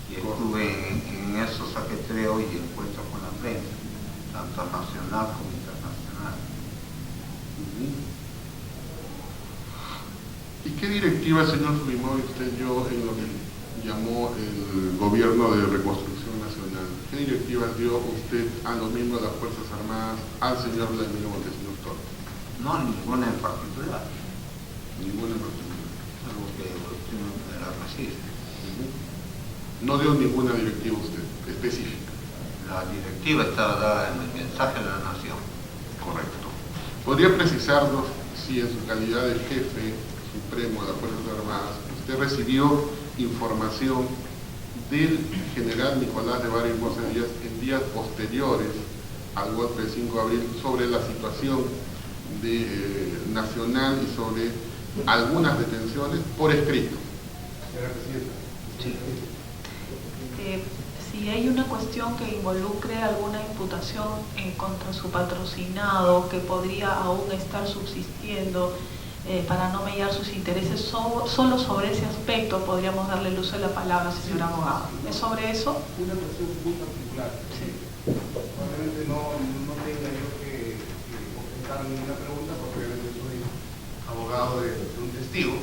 Y estuve en esos ajetreos y encuentros con la prensa, tanto nacional como internacional. ¿Y qué directiva, señor Fujimori, usted dio llamó el Gobierno de Reconstrucción Nacional, ¿qué directivas dio usted a los miembros de las Fuerzas Armadas, al señor Vladimiro Montesinos Torres? No, ninguna en particular. Ninguna en particular. Algo que la resiste. No dio ninguna directiva usted, específica. La directiva estaba dada en el mensaje de la Nación. Correcto. ¿Podría precisarnos si en su calidad de jefe supremo de las Fuerzas Armadas usted recibió información del general Nicolás de Vara y Hermosa Díaz en días posteriores al golpe del 5 de abril sobre la situación nacional y sobre algunas detenciones por escrito? Señora Presidenta. Sí. Si hay una cuestión que involucre alguna imputación contra su patrocinado que podría aún estar subsistiendo para no mediar sus intereses, solo sobre ese aspecto podríamos darle el uso de la palabra, señor abogado. ¿Es sobre eso? Una cuestión muy particular. Sí. Probablemente no tenga yo que objetar ninguna pregunta porque obviamente soy abogado de un testigo,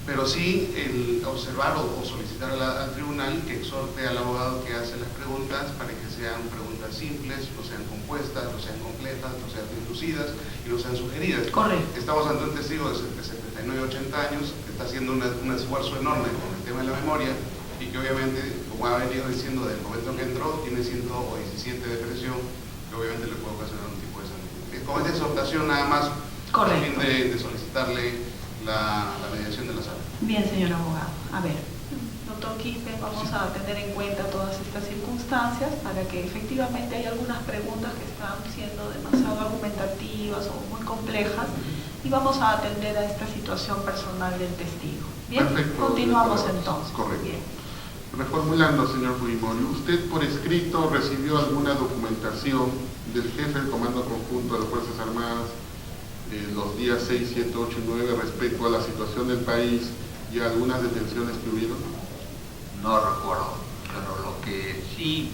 pero sí el observar o solicitar al tribunal que exhorte al abogado que hace las preguntas para que sean preguntas simples, no sean compuestas, no sean completas, no sean inducidas y no sean sugeridas. Correcto. Estamos ante un testigo de 79, 80 años que está haciendo un esfuerzo enorme con el tema de la memoria y que obviamente, como ha venido diciendo desde el momento que entró, tiene 117 de presión, que obviamente le puede ocasionar un tipo de salud. Con esta exhortación nada más, a fin de solicitarle la mediación de la sala. Bien, señor abogado. A ver, doctor Quispe, vamos a tener en cuenta todas estas circunstancias para que efectivamente hay algunas preguntas que están siendo demasiado argumentativas o muy complejas y vamos a atender a esta situación personal del testigo. Bien, perfecto, continuamos entonces. Correcto. Bien. Reformulando, señor Fujimori, ¿usted por escrito recibió alguna documentación del jefe del Comando Conjunto de las Fuerzas Armadas los días 6, 7, 8 y 9 respecto a la situación del país y a algunas detenciones que hubieron? No recuerdo, pero lo que sí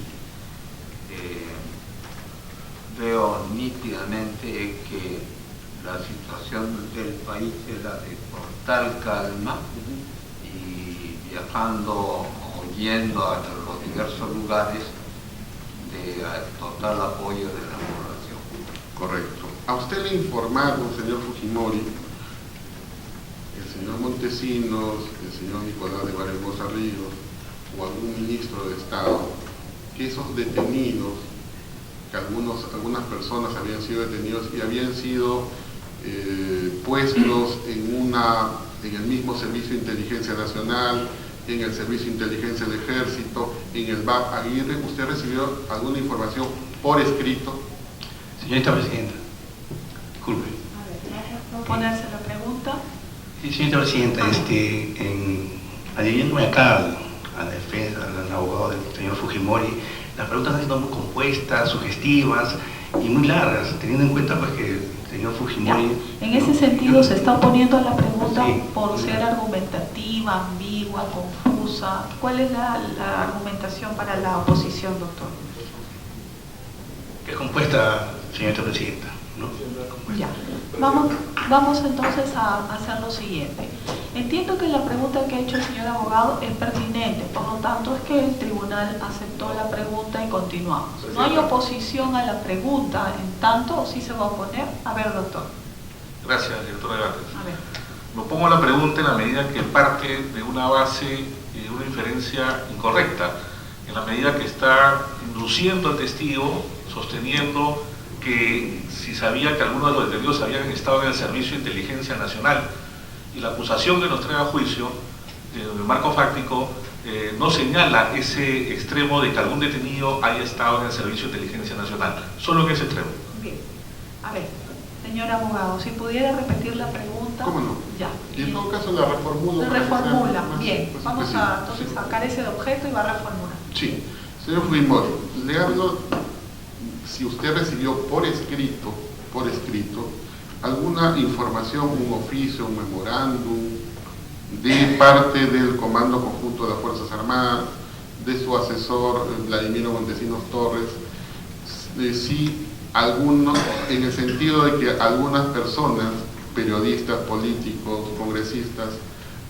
veo nítidamente es que la situación del país era de total calma y viajando o yendo a los diversos lugares de total apoyo de la población. Correcto. ¿A usted le informaron, señor Fujimori, el señor Montesinos, el señor Nicolás de Vara Hermosa Ríos o algún ministro de Estado que esos detenidos, que algunas personas habían sido detenidos y habían sido puestos en el mismo Servicio de Inteligencia Nacional, en el Servicio de Inteligencia del Ejército, en el BAP Aguirre? ¿Usted recibió alguna información por escrito? Señorita Presidenta, disculpe. A ver, ponerse la pregunta. Sí, señorita Presidenta, adhiriéndome acá a la defensa, al abogado del señor Fujimori, las preguntas han sido muy compuestas, sugestivas y muy largas, teniendo en cuenta pues, que el señor Fujimori... En ese sentido se está oponiendo a la pregunta Sí. por ser argumentativa, ambigua, confusa. ¿Cuál es la argumentación para la oposición, doctor? Que es compuesta, señorita Presidenta, ¿no? Ya. Vamos entonces a hacer lo siguiente. Entiendo que la pregunta que ha hecho el señor abogado es pertinente, por lo tanto es que el tribunal aceptó la pregunta y continuamos. No hay oposición a la pregunta, en tanto sí se va a oponer. A ver, doctor. Gracias, director de debates. A ver. Me opongo a la pregunta en la medida que parte de una base y de una inferencia incorrecta, en la medida que está induciendo al testigo, sosteniendo que si sabía que algunos de los detenidos habían estado en el Servicio de Inteligencia Nacional, y la acusación que nos trae a juicio, en el marco fáctico, no señala ese extremo de que algún detenido haya estado en el Servicio de Inteligencia Nacional, solo en ese extremo. Bien. A ver, señor abogado, si pudiera repetir la pregunta. ¿Cómo no? Ya. Y en todo caso la reformulo. Se para que sea reformula. más Bien. Vamos a específico. entonces Sí. sacar ese de objeto y va a reformular. Sí. Señor Fujimori, le hablo si usted recibió por escrito, alguna información, un oficio, un memorándum de parte del Comando Conjunto de las Fuerzas Armadas, de su asesor Vladimiro Montesinos Torres, si algunos, en el sentido de que algunas personas, periodistas, políticos, congresistas,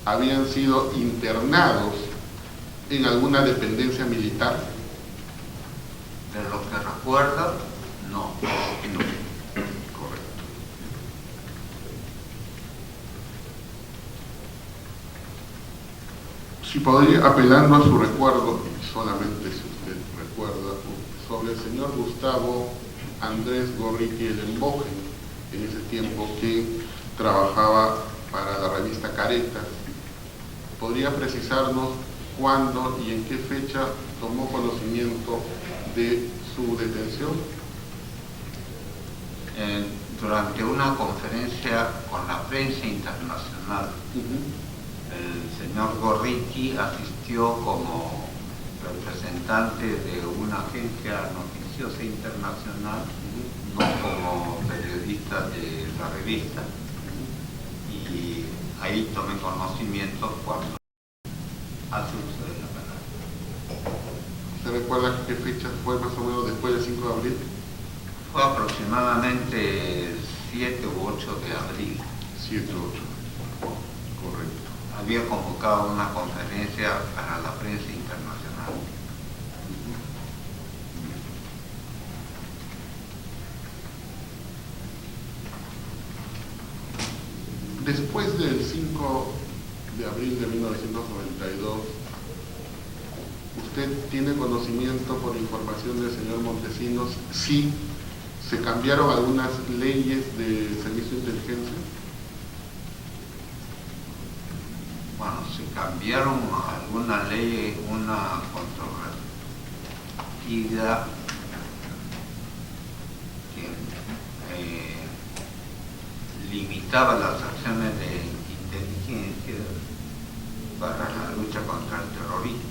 habían sido internados en alguna dependencia militar? De lo que recuerda, no. Correcto. Si podría, apelando a su recuerdo, y solamente si usted recuerda, sobre el señor Gustavo Andrés Gorriti el Emboje, en ese tiempo que trabajaba para la revista Caretas, ¿podría precisarnos cuándo y en qué fecha tomó conocimiento de su detención? Durante una conferencia con la prensa internacional, el señor Gorriti asistió como representante de una agencia noticiosa internacional, no como periodista de la revista, y ahí tomé conocimiento cuando hace uso de la palabra. ¿Se recuerda qué fecha fue más o menos después del 5 de abril? Fue aproximadamente 7 u 8 de abril. 7 u 8, correcto. Había convocado una conferencia para la prensa internacional. Después del 5 de abril de 1992, ¿usted tiene conocimiento por información del señor Montesinos si se cambiaron algunas leyes de servicio de inteligencia? Bueno, se cambiaron alguna ley, una controvertida que limitaba las acciones de inteligencia para la lucha contra el terrorismo.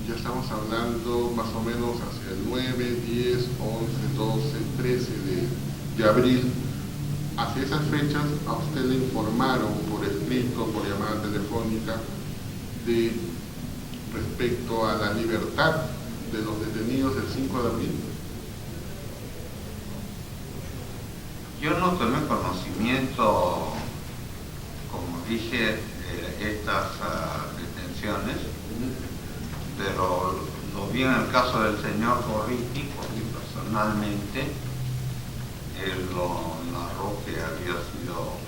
Ya estamos hablando más o menos hacia el 9, 10, 11, 12, 13 de abril. Hacia esas fechas a usted le informaron por escrito, por llamada telefónica, de respecto a la libertad de los detenidos del 5 de abril. Yo no tomé conocimiento, como dije, de estas detenciones, pero lo vi en el caso del señor Gorriti, porque personalmente él lo narró que había sido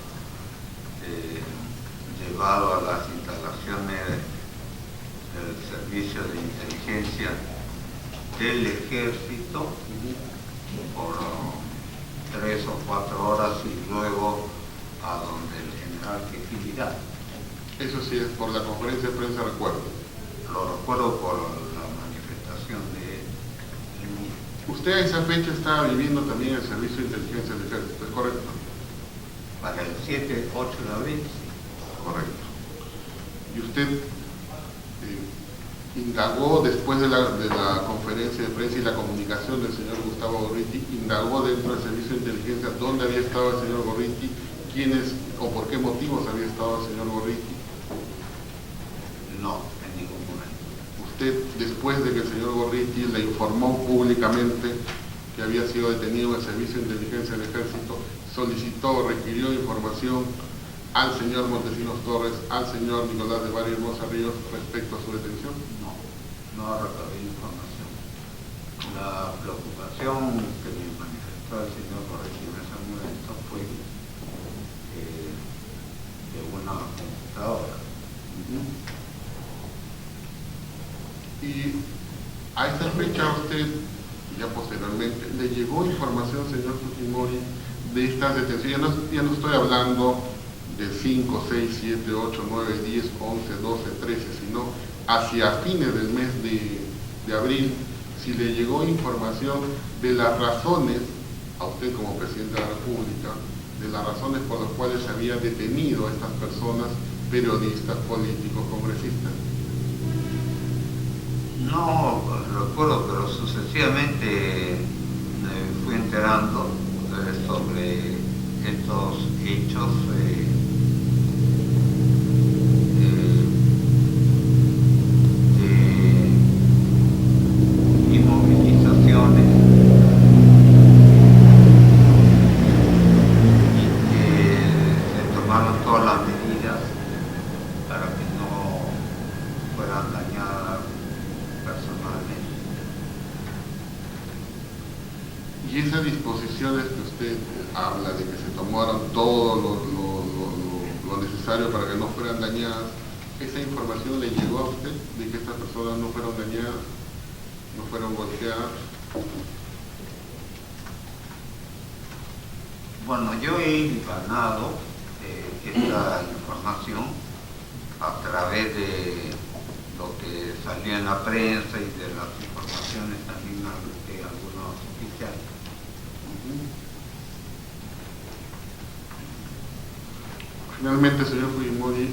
llevado a las instalaciones del servicio de inteligencia del ejército por 3 o 4 horas y luego a donde el general Quejiridad. Eso sí, es por la conferencia de prensa, recuerdo. Lo recuerdo por la manifestación de él mismo. Usted a esa fecha estaba viviendo también el servicio de inteligencia del ejército, ¿es correcto? Para el 7, 8 de abril, sí. Correcto. Y usted indagó después de la conferencia de prensa y la comunicación del señor Gustavo Gorriti, indagó dentro del servicio de inteligencia dónde había estado el señor Gorriti, quiénes o por qué motivos había estado el señor Gorriti. No, en ningún momento. Usted, después de que el señor Gorriti le informó públicamente que había sido detenido en el servicio de inteligencia del ejército, solicitó, requirió información al señor Montesinos Torres, al señor Nicolás de Valle Hermosa Ríos respecto a su detención. No recabé información. La preocupación que me manifestó el señor Gorriti en ese momento fue de una computadora. Y a esa fecha a usted, ya posteriormente, le llegó información, señor Fujimori, de estas detenciones. Ya no estoy hablando de 5, 6, 7, 8, 9, 10, 11, 12, 13, sino hacia fines del mes de abril, si le llegó información de las razones, a usted como presidente de la República, de las razones por las cuales se había detenido a estas personas, periodistas, políticos, congresistas. No recuerdo, pero sucesivamente me fui enterando sobre estos hechos de Y esas disposiciones que usted habla de que se tomaron todo lo necesario para que no fueran dañadas, ¿esa información le llegó a usted de que estas personas no fueron dañadas, no fueron golpeadas? Bueno, yo he ganado esta información a través de lo que salió en la prensa y de las informaciones también de algunos oficiales. Finalmente, señor Fujimori,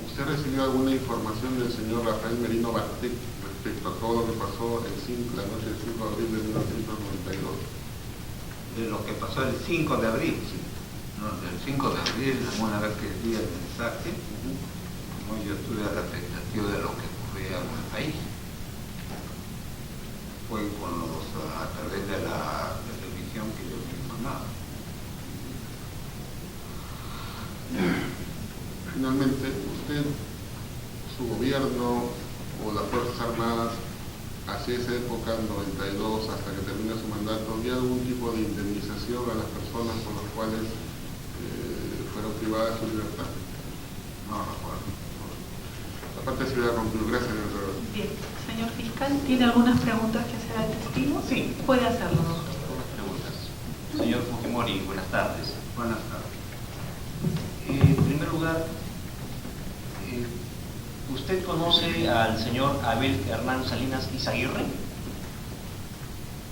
¿usted recibió alguna información del señor Rafael Merino Bartek respecto a todo lo que pasó la noche del 5 de abril de 1992? De lo que pasó el 5 de abril, sí. No, del 5 de abril, una vez que el día del mensaje, yo estuve a la expectativa de lo que ocurría en el país. Fue a través de la televisión que yo me informaba. Finalmente, usted, su gobierno o las Fuerzas Armadas, hacia esa época, 92, hasta que termina su mandato, ¿había algún tipo de indemnización a las personas por las cuales fueron privadas de su libertad? No recuerdo. La parte sí voy a concluir. Gracias, señor. Bien. Señor fiscal, ¿tiene algunas preguntas que hacer al testigo? Sí. Puede hacerlo, doctor. Algunas preguntas. Señor Fujimori, buenas tardes. Buenas tardes. En primer lugar, ¿usted conoce al señor Abel Hernán Salinas Izaguirre?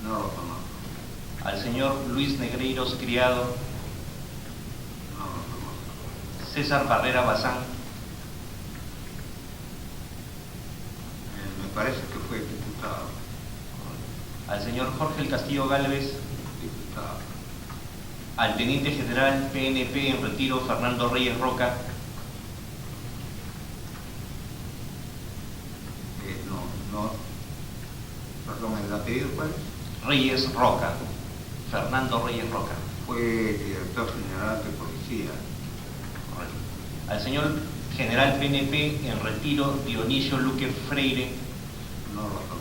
No lo conozco. ¿Al señor Luis Negreiros Criado? No lo conozco. ¿César Barrera Bazán? Me parece que fue diputado. ¿Al señor Jorge el Castillo Gálvez? Diputado. ¿Al teniente general PNP en retiro Fernando Reyes Roca? No. Perdón, ¿el apellido cuál es? Reyes Roca. Fernando Reyes Roca. Fue director general de policía. Correcto. ¿Al señor general PNP en retiro Dionisio Luque Freire? No lo conozco.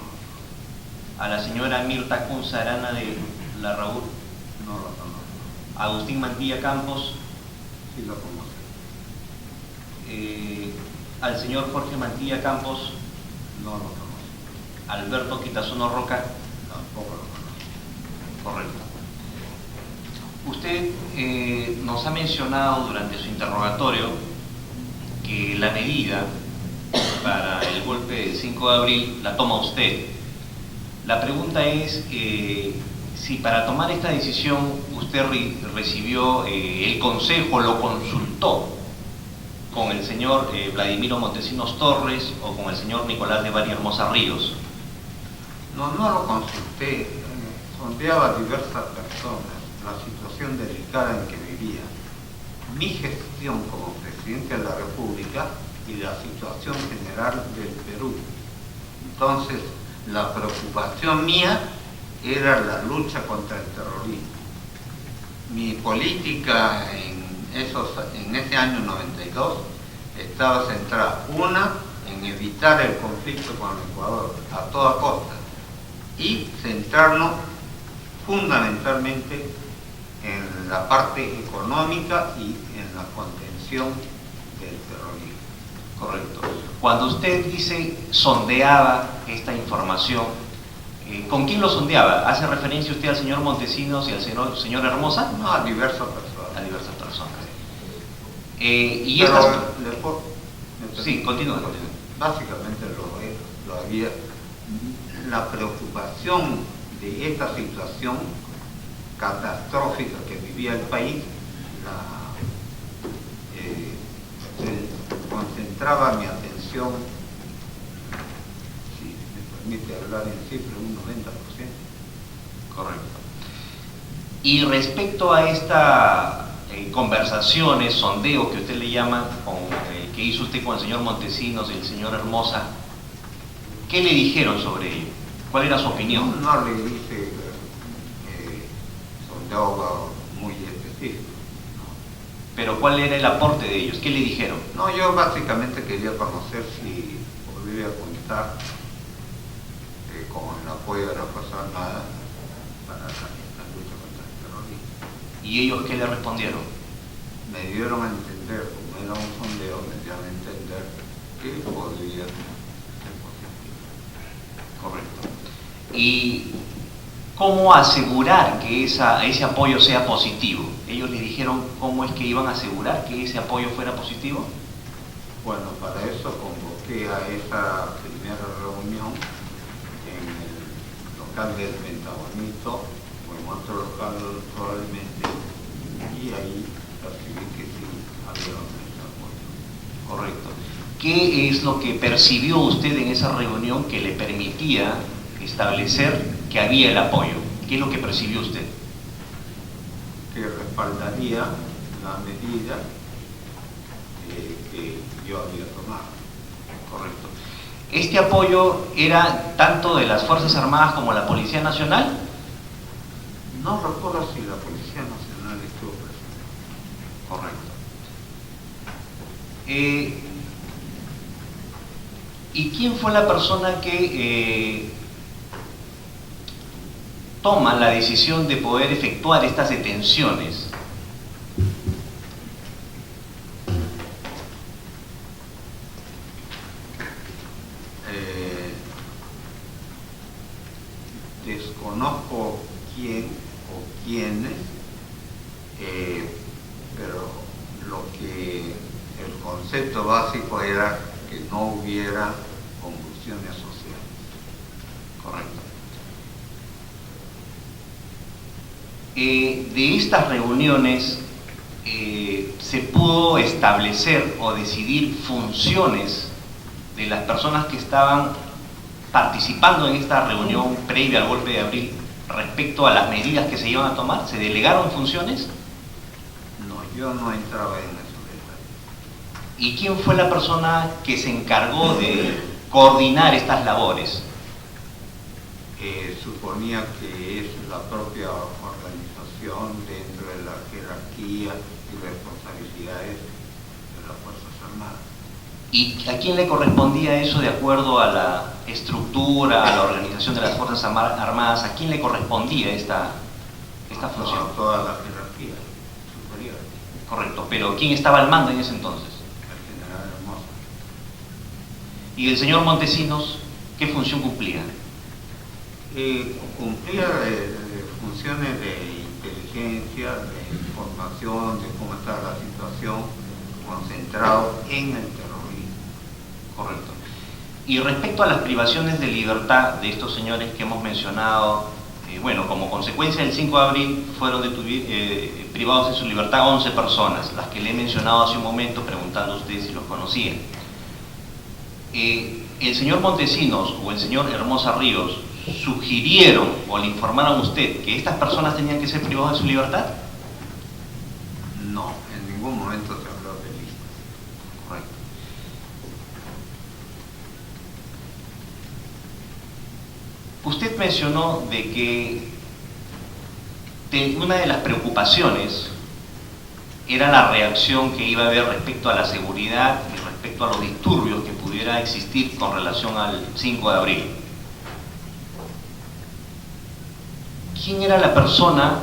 ¿A la señora Mirta Cunza Arana de la Raúl? No lo conozco. ¿Agustín Mantilla Campos? Sí lo conozco. ¿Al señor Jorge Mantilla Campos? No lo conozco. ¿Alberto Quitazono Roca? Tampoco lo conozco. Correcto. Usted nos ha mencionado durante su interrogatorio que la medida para el golpe del 5 de abril la toma usted. La pregunta es si para tomar esta decisión usted recibió el consejo, lo consultó con el señor Vladimiro Montesinos Torres o con el señor Nicolás de Bari Hermosa Ríos. No lo consulté. Sondeaba a diversas personas la situación delicada en que vivía, mi gestión como presidente de la República y la situación general del Perú. Entonces, la preocupación mía era la lucha contra el terrorismo. Mi política en ese año 92 estaba centrada, una, en evitar el conflicto con el Ecuador a toda costa y centrarnos fundamentalmente en la parte económica y en la contención del terrorismo. Correcto. Cuando usted dice sondeaba esta información, ¿con quién lo sondeaba? ¿Hace referencia usted al señor Montesinos y al señor Hermosa? No, a diversas personas. A diversas personas. Sí, continúe. Básicamente lo había. La preocupación de esta situación catastrófica que vivía el país, concentraba mi atención, si me permite hablar en cifra, un 90%. Correcto. Y respecto a esta conversaciones, sondeo que usted le llama, que hizo usted con el señor Montesinos y el señor Hermosa, ¿qué le dijeron sobre ello? ¿Cuál era su opinión? No le hice sondeo muy específico. Pero ¿cuál era el aporte de ellos? ¿Qué le dijeron? No, yo básicamente quería conocer si podría contar con el apoyo de la Fuerza Armada la lucha contra el terrorismo. ¿Y ellos qué le respondieron? Me dieron a entender, como era un sondeo, me dieron a entender que podría ser positivo. Correcto. ¿Y cómo asegurar que ese apoyo sea positivo? ¿Ellos le dijeron cómo es que iban a asegurar que ese apoyo fuera positivo? Bueno, para eso convoqué a esa primera reunión en el local del Pentagonito o en otro local probablemente, y ahí percibí que sí había ese apoyo. Correcto. ¿Qué es lo que percibió usted en esa reunión que le permitía establecer que había el apoyo? ¿Qué es lo que percibió usted? Que respaldaría la medida que yo había tomado. Correcto. ¿Este apoyo era tanto de las Fuerzas Armadas como la Policía Nacional? No recuerdo si la Policía Nacional estuvo presente. Correcto. ¿Y quién fue la persona que toma la decisión de poder efectuar estas detenciones? Desconozco quién o quiénes, pero lo que el concepto básico era que no hubiera convulsiones sociales. Correcto. De estas reuniones se pudo establecer o decidir funciones de las personas que estaban participando en esta reunión previa al golpe de abril respecto a las medidas que se iban a tomar. ¿Se delegaron funciones? No, yo no entraba en esos detalles. ¿Y quién fue la persona que se encargó de coordinar estas labores? Suponía que es la propia organización dentro de la jerarquía y responsabilidades de las Fuerzas Armadas. ¿Y a quién le correspondía eso de acuerdo a la estructura, a la organización de las Fuerzas Armadas? ¿A quién le correspondía esta función? A toda la jerarquía superior. Correcto, pero ¿quién estaba al mando en ese entonces? El general Hermosa. ¿Y el señor Montesinos qué función cumplía? Cumplía funciones de inteligencia, de información, de cómo estaba la situación, concentrado en el terrorismo. Correcto. Y respecto a las privaciones de libertad de estos señores que hemos mencionado, bueno, como consecuencia del 5 de abril fueron privados de su libertad 11 personas, las que le he mencionado hace un momento preguntando a ustedes si los conocían. ¿El señor Montesinos o el señor Hermosa Ríos sugirieron o le informaron a usted que estas personas tenían que ser privadas de su libertad? No, en ningún momento se habló de listas. Correcto. Usted mencionó de que una de las preocupaciones era la reacción que iba a haber respecto a la seguridad y respecto a los disturbios que pudiera existir con relación al 5 de abril. ¿Quién era la persona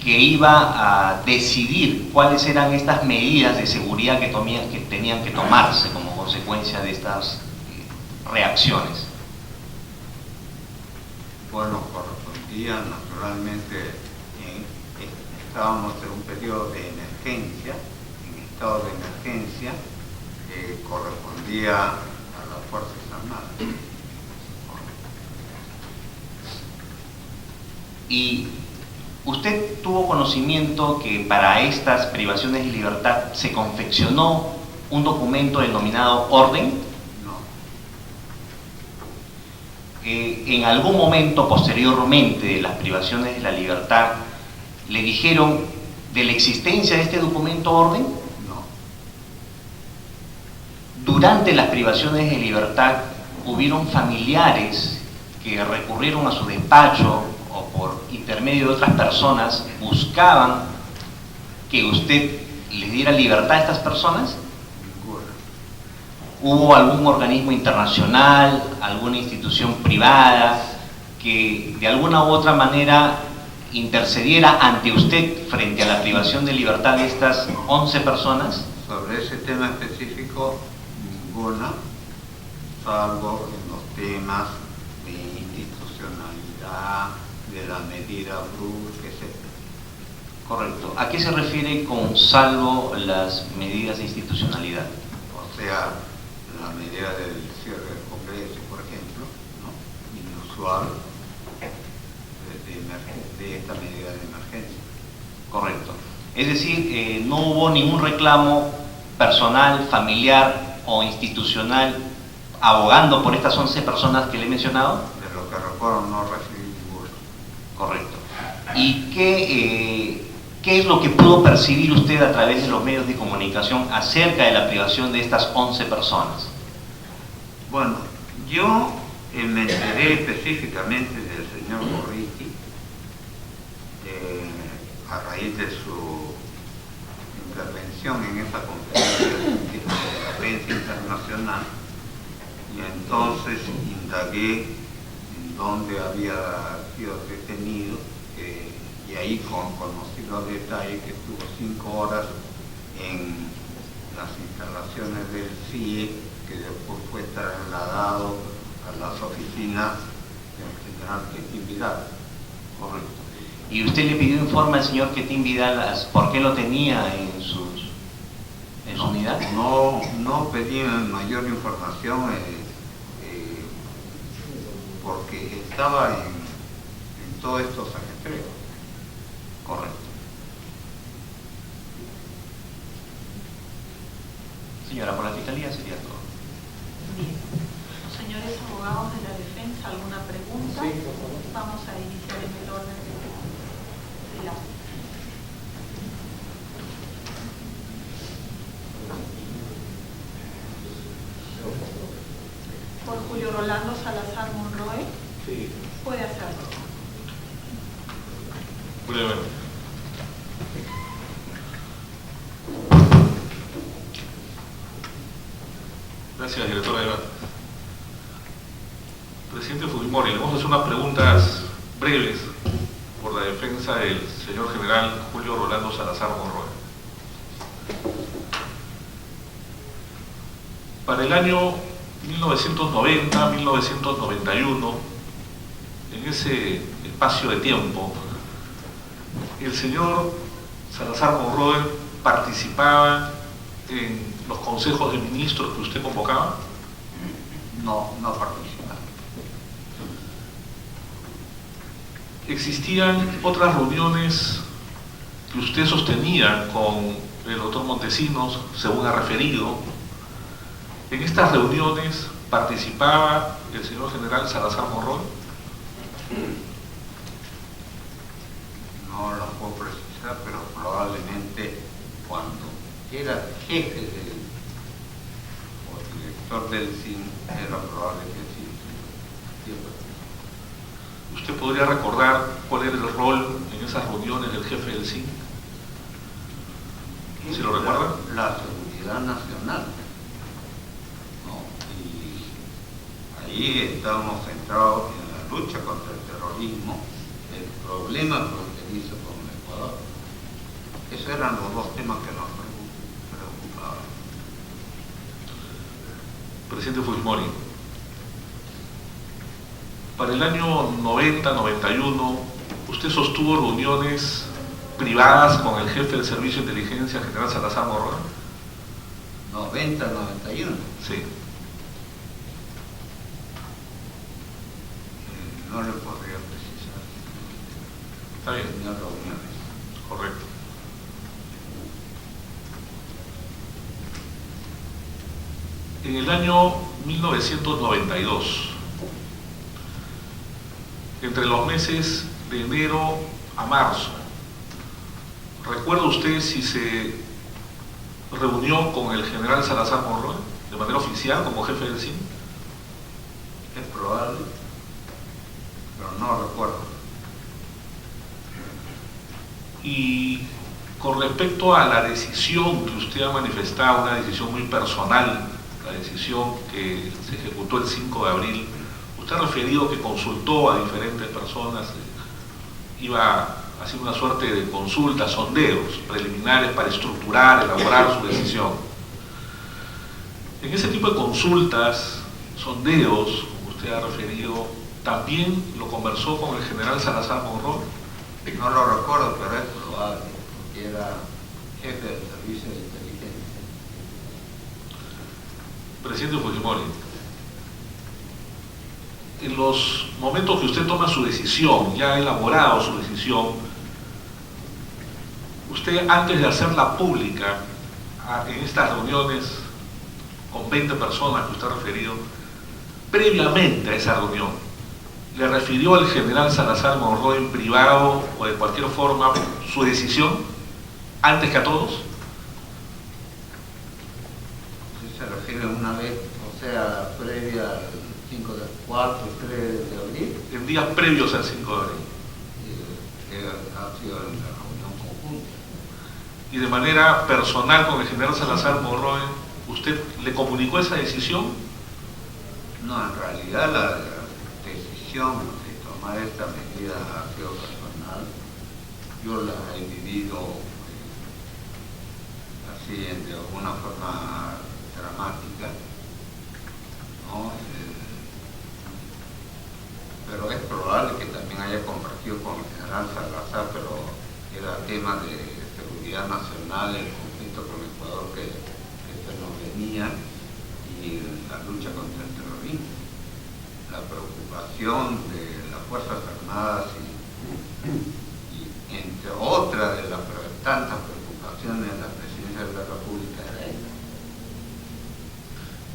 que iba a decidir cuáles eran estas medidas de seguridad que tenían que tomarse como consecuencia de estas reacciones? Bueno, correspondía naturalmente, estábamos en un periodo de emergencia, en estado de emergencia, correspondía a las Fuerzas Armadas. ¿Y usted tuvo conocimiento que para estas privaciones de libertad se confeccionó un documento denominado orden? No. En algún momento posteriormente de las privaciones de la libertad, ¿le dijeron de la existencia de este documento orden? No. Durante las privaciones de libertad, ¿hubieron familiares que recurrieron a su despacho o por intermedio de otras personas buscaban que usted les diera libertad a estas personas? Ninguna. ¿Hubo algún organismo internacional, alguna institución privada que de alguna u otra manera intercediera ante usted frente a la privación de libertad de estas 11 personas? Sobre ese tema específico, ninguna, salvo en los temas de institucionalidad, de la medida brusca, etc. Correcto. ¿A qué se refiere con salvo las medidas de institucionalidad? O sea, la medida del cierre del Congreso, por ejemplo, ¿no? Inusual de esta medida de emergencia. Correcto. Es decir, no hubo ningún reclamo personal, familiar o institucional abogando por estas 11 personas que le he mencionado. De lo que recuerdo no recibí ninguno. Correcto. ¿Y qué es lo que pudo percibir usted a través de los medios de comunicación acerca de la privación de estas 11 personas? Bueno, yo me enteré específicamente del señor Borriqui a raíz de su intervención en esa conferencia de la prensa internacional, y entonces indagué en dónde había sido detenido, y ahí conocí los detalles que estuvo 5 horas en las instalaciones del CIE, que después fue trasladado a las oficinas del general Quetín Vidal. Correcto. ¿Y usted le pidió informe al señor Quetín Vidal por qué lo tenía en su unidad? No pedí mayor información porque estaba en todos estos ajetreos. Correcto. Señora, por la fiscalía sería todo. Bien. Señores abogados de la defensa, ¿alguna pregunta? Sí, por favor. Vamos a iniciar en el orden de la... Por Julio Rolando Salazar Monroe. Sí. Puede hacerlo. Brevemente. Gracias, directora de debate. Presidente Fujimori, le vamos a hacer unas preguntas breves por la defensa del señor general Julio Rolando Salazar Monroe. Para el año 1990-1991, en ese espacio de tiempo, el señor Salazar Monroe participaba en los consejos de ministros que usted convocaba. No participaba. ¿Existían otras reuniones que usted sostenía con el doctor Montesinos, según ha referido? ¿En estas reuniones participaba el señor general Salazar Monroe? No lo puedo precisar, pero probablemente cuando era jefe o director del CIN, era probable que sí. ¿Usted podría recordar cuál era el rol en esas reuniones del jefe del CIN? ¿Si lo recuerda? La seguridad nacional. ¿No? Y ahí estábamos centrados en la lucha contra el terrorismo, el problema fronterizo con el Ecuador. Esos eran los dos temas que nos preocupaban. Presidente Fujimori, para el año 90-91, ¿usted sostuvo reuniones privadas con el jefe del Servicio de Inteligencia, general Salazar Monroe? 90-91. Sí. No le podría precisar. Está bien. Tenía reuniones. Correcto. En el año 1992, entre los meses de enero a marzo, ¿recuerda usted si se reunió con el general Salazar Monroe de manera oficial como jefe del CIN? Es probable, pero no recuerdo. Y con respecto a la decisión que usted ha manifestado, una decisión muy personal, la decisión que se ejecutó el 5 de abril, Usted ha referido que consultó a diferentes personas, iba haciendo una suerte de consultas, sondeos preliminares para estructurar, elaborar su decisión. En ese tipo de consultas, sondeos, como usted ha referido, ¿también lo conversó con el general Salazar Monroy? No lo recuerdo, pero es probable, porque era jefe del servicio de inteligencia. Presidente Fujimori, en los momentos que usted toma su decisión, ya ha elaborado su decisión, usted antes de hacerla pública, en estas reuniones con 20 personas que usted ha referido, previamente a esa reunión, ¿le refirió al general Salazar Monroy en privado o de cualquier forma su decisión antes que a todos? Si se refiere una vez, o sea, previa al 4 y 3 de abril. En días previos al 5 de abril. Que ha sido en la reunión conjunta. Y de manera personal con el general Salazar Monroy, ¿usted le comunicó esa decisión? No, en realidad la decisión de tomar esta medida ha sido personal. Yo la he vivido así de alguna forma dramática, ¿no? Pero es probable que también haya compartido con el general Salazar, pero era tema de seguridad nacional, el conflicto con Ecuador que se nos venía y la lucha contra el terrorismo. La preocupación de las Fuerzas Armadas y entre otras de las tantas preocupaciones de la Presidencia de la República era esta.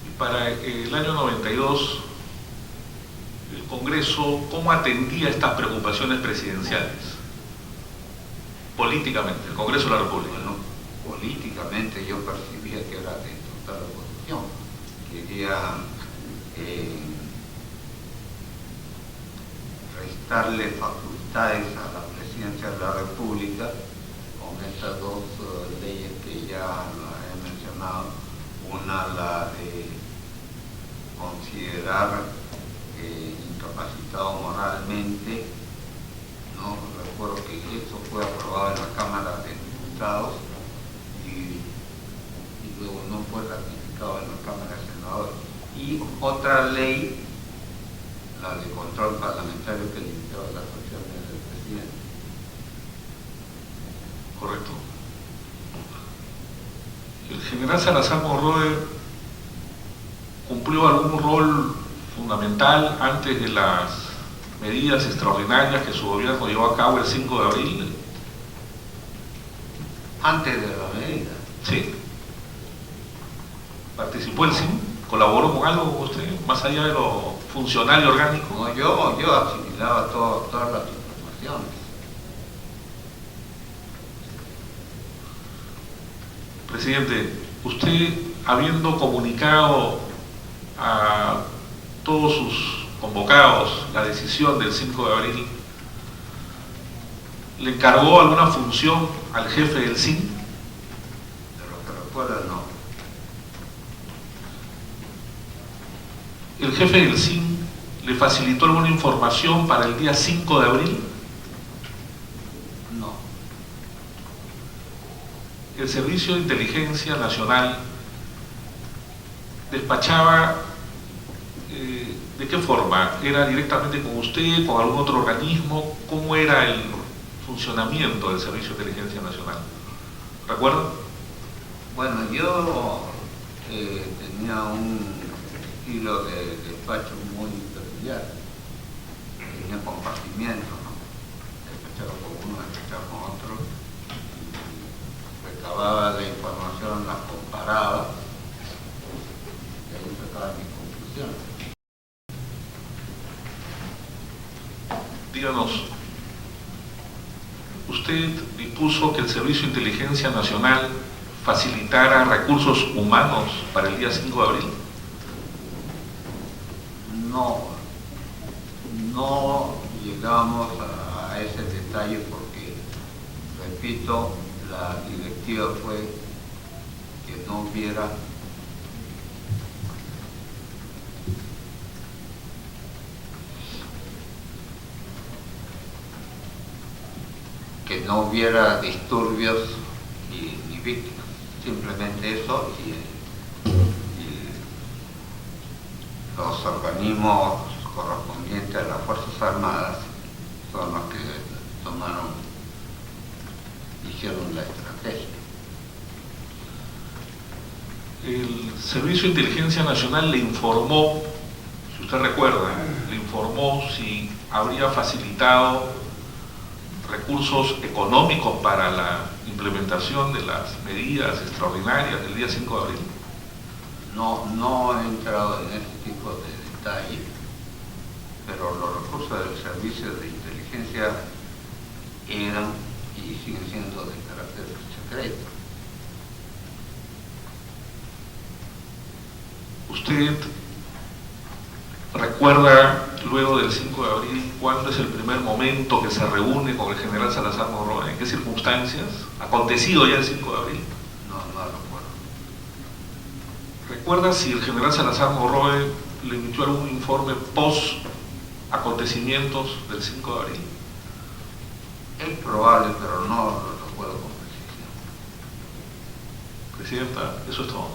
Y para el año 92, el Congreso, ¿cómo atendía estas preocupaciones presidenciales? Políticamente, el Congreso de la República. Bueno, políticamente yo percibía que era de total oposición. Quería restarle facultades a la Presidencia de la República con estas dos leyes que ya he mencionado. Una, la de considerar incapacitado moralmente, ¿no? Recuerdo que eso fue aprobado en la Cámara de Diputados y luego no fue ratificado en la Cámara de Senadores. Y otra ley, la de control parlamentario, que limitaba las acciones del presidente. Correcto. ¿El general Salazar Monroy cumplió algún rol fundamental antes de las medidas extraordinarias que su gobierno llevó a cabo el 5 de abril? Antes de la medida. Sí. ¿Participó el CIN? ¿Colaboró con algo con usted, más allá de lo funcional y orgánico? No, yo asimilaba todas las informaciones. Presidente, usted, habiendo comunicado a todos sus convocados la decisión del 5 de abril, ¿le encargó alguna función al jefe del CIN? De lo que recuerdo, no. ¿El jefe del CIN le facilitó alguna información para el día 5 de abril? No. El Servicio de Inteligencia Nacional despachaba, ¿de qué forma? ¿Era directamente con usted, con algún otro organismo? ¿Cómo era el funcionamiento del Servicio de Inteligencia Nacional? ¿Recuerda? Bueno, yo tenía un estilo de despacho muy peculiar. Tenía compartimientos, ¿no? Despachaba con uno, despachaba con otro. Recababa la información, la comparaba y ahí sacaba mis conclusiones. Díganos, ¿usted dispuso que el Servicio de Inteligencia Nacional facilitara recursos humanos para el día 5 de abril? No llegamos a ese detalle porque, repito, la directiva fue que no hubiera que no hubiera disturbios ni víctimas. Simplemente eso, y los organismos correspondientes a las Fuerzas Armadas son los que hicieron la estrategia. El Servicio de Inteligencia Nacional le informó, si usted recuerda, le informó si habría facilitado recursos económicos para la implementación de las medidas extraordinarias del día 5 de abril. No he entrado en ese tipo de detalle, pero los recursos del Servicio de Inteligencia eran y siguen siendo de carácter secreto. ¿Usted recuerda, luego del 5 de abril, cuándo es el primer momento que se reúne con el general Salazar Monroe? ¿En qué circunstancias? ¿Acontecido ya el 5 de abril? No recuerdo. ¿Recuerda si el general Salazar Monroe le emitió algún informe post acontecimientos del 5 de abril? Es probable, pero no lo recuerdo con precisión. Presidenta, eso es todo.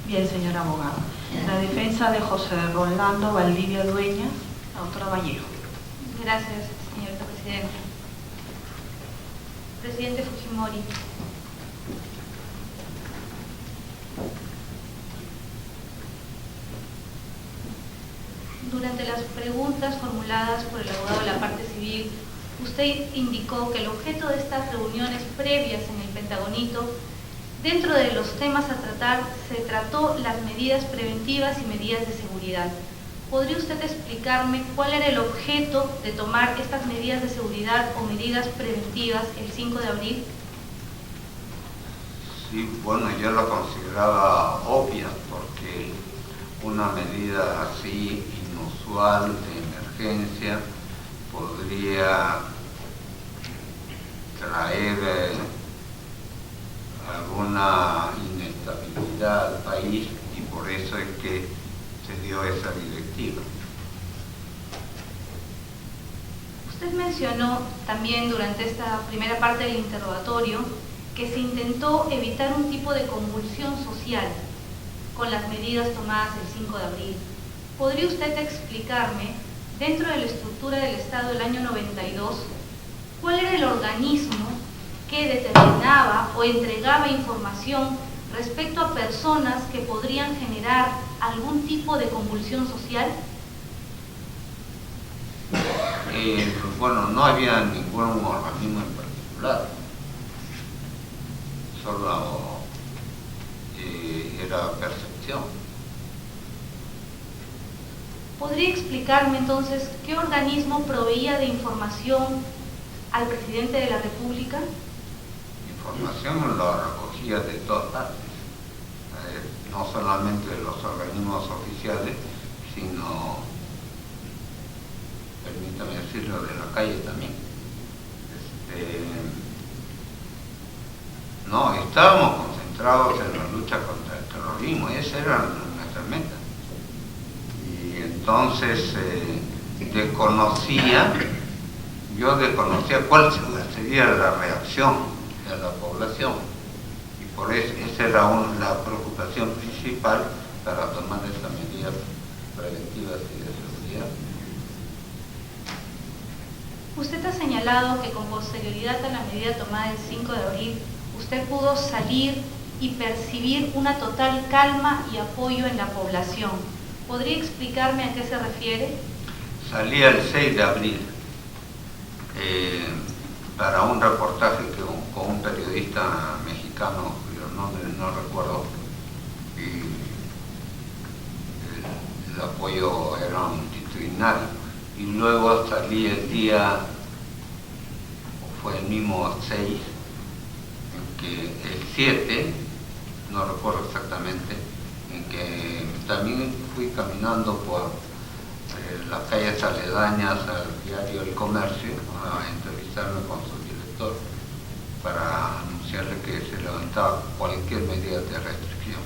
Bien, señor abogado. La defensa de José Rolando Valdivia Dueñas, la doctora Vallejo. Gracias, señorita presidenta. Presidente Fujimori. Durante las preguntas formuladas por el abogado de la parte civil, usted indicó que el objeto de estas reuniones previas en el Pentagonito, dentro de los temas a tratar, se trató las medidas preventivas y medidas de seguridad. ¿Podría usted explicarme cuál era el objeto de tomar estas medidas de seguridad o medidas preventivas el 5 de abril? Sí, bueno, yo lo consideraba obvia, porque una medida así inusual de emergencia podría traer alguna inestabilidad al país, y por eso es que se dio esa directiva. Usted mencionó también durante esta primera parte del interrogatorio que se intentó evitar un tipo de convulsión social con las medidas tomadas el 5 de abril. ¿Podría usted explicarme, dentro de la estructura del Estado del año 92, cuál era el organismo que determinaba o entregaba información respecto a personas que podrían generar algún tipo de convulsión social? Bueno, no había ningún organismo en particular, solo era percepción. ¿Podría explicarme entonces qué organismo proveía de información al presidente de la República? Información la recogía de todas partes, no solamente de los organismos oficiales, sino, permítame decirlo, de la calle también. No, estábamos concentrados en la lucha contra el terrorismo, y esa era nuestra meta. Y entonces yo desconocía cuál sería la reacción de la población, y por eso esa era la preocupación principal para tomar estas medidas preventivas y de seguridad. Usted ha señalado que con posterioridad a la medida tomada el 5 de abril, usted pudo salir y percibir una total calma y apoyo en la población. ¿Podría explicarme a qué se refiere? Salí el 6 de abril para un reportaje con un periodista mexicano, cuyo nombre no recuerdo, y el apoyo era multitudinario. Y luego salí el día, fue el mismo 6, en que el 7, no recuerdo exactamente, en que también fui caminando por las calles aledañas al diario El Comercio a entrevistarme con su director para anunciarle que se levantaba cualquier medida de restricción.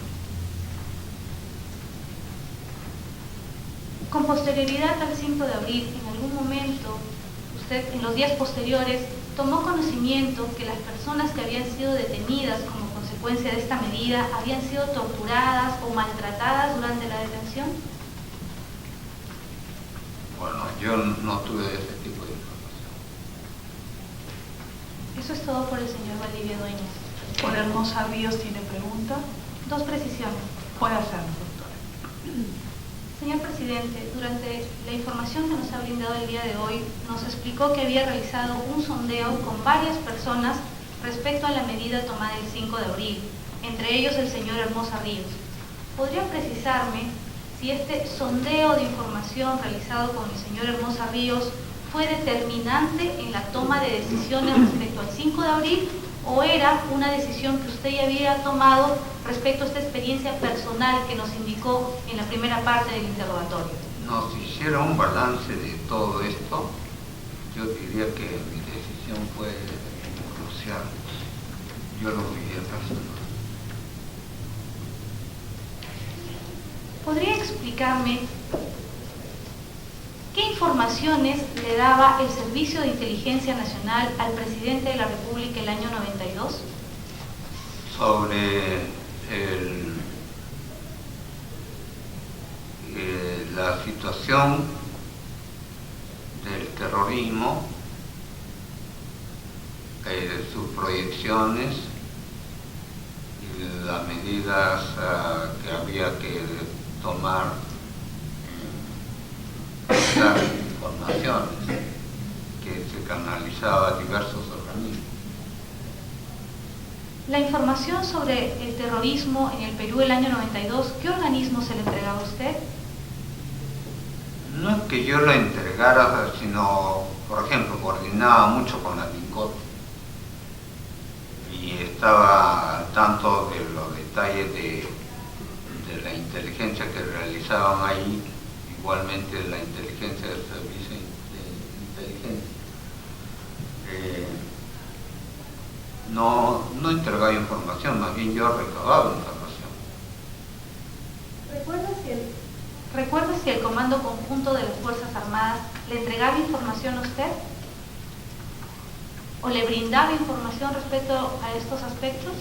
Con posterioridad al 5 de abril, en algún momento, usted en los días posteriores tomó conocimiento que las personas que habían sido detenidas como consecuencia de esta medida habían sido torturadas o maltratadas durante la detención? Bueno, yo no tuve ese tipo de información. Eso es todo por el señor Valdivia Dueñas. Por Hermosa Ríos tiene pregunta. 2 precisiones. Puede hacerlo, doctora. Señor presidente, durante la información que nos ha brindado el día de hoy, nos explicó que había realizado un sondeo con varias personas respecto a la medida tomada el 5 de abril, entre ellos el señor Hermosa Ríos. ¿Podría precisarme si este sondeo de información realizado con el señor Hermosa Ríos fue determinante en la toma de decisiones respecto al 5 de abril o era una decisión que usted ya había tomado respecto a esta experiencia personal que nos indicó en la primera parte del interrogatorio? Nos hiciera un balance de todo esto, yo diría que mi decisión fue crucial. Yo lo viví personal. ¿Podría explicarme qué informaciones le daba el Servicio de Inteligencia Nacional al presidente de la República el año 92? Sobre la situación del terrorismo, sus proyecciones y las medidas que había que tomar, las informaciones que se canalizaba a diversos organismos. La información sobre el terrorismo en el Perú el año 92, ¿qué organismo se le entregaba a usted? No es que yo lo entregara, sino, por ejemplo, coordinaba mucho con la DINCOT y estaba al tanto de los detalles de la inteligencia que realizaban ahí, igualmente la inteligencia del servicio de inteligencia. No entregaba información, más bien yo recababa información. ¿Recuerda si el Comando Conjunto de las Fuerzas Armadas le entregaba información a usted? ¿O le brindaba información respecto a estos aspectos?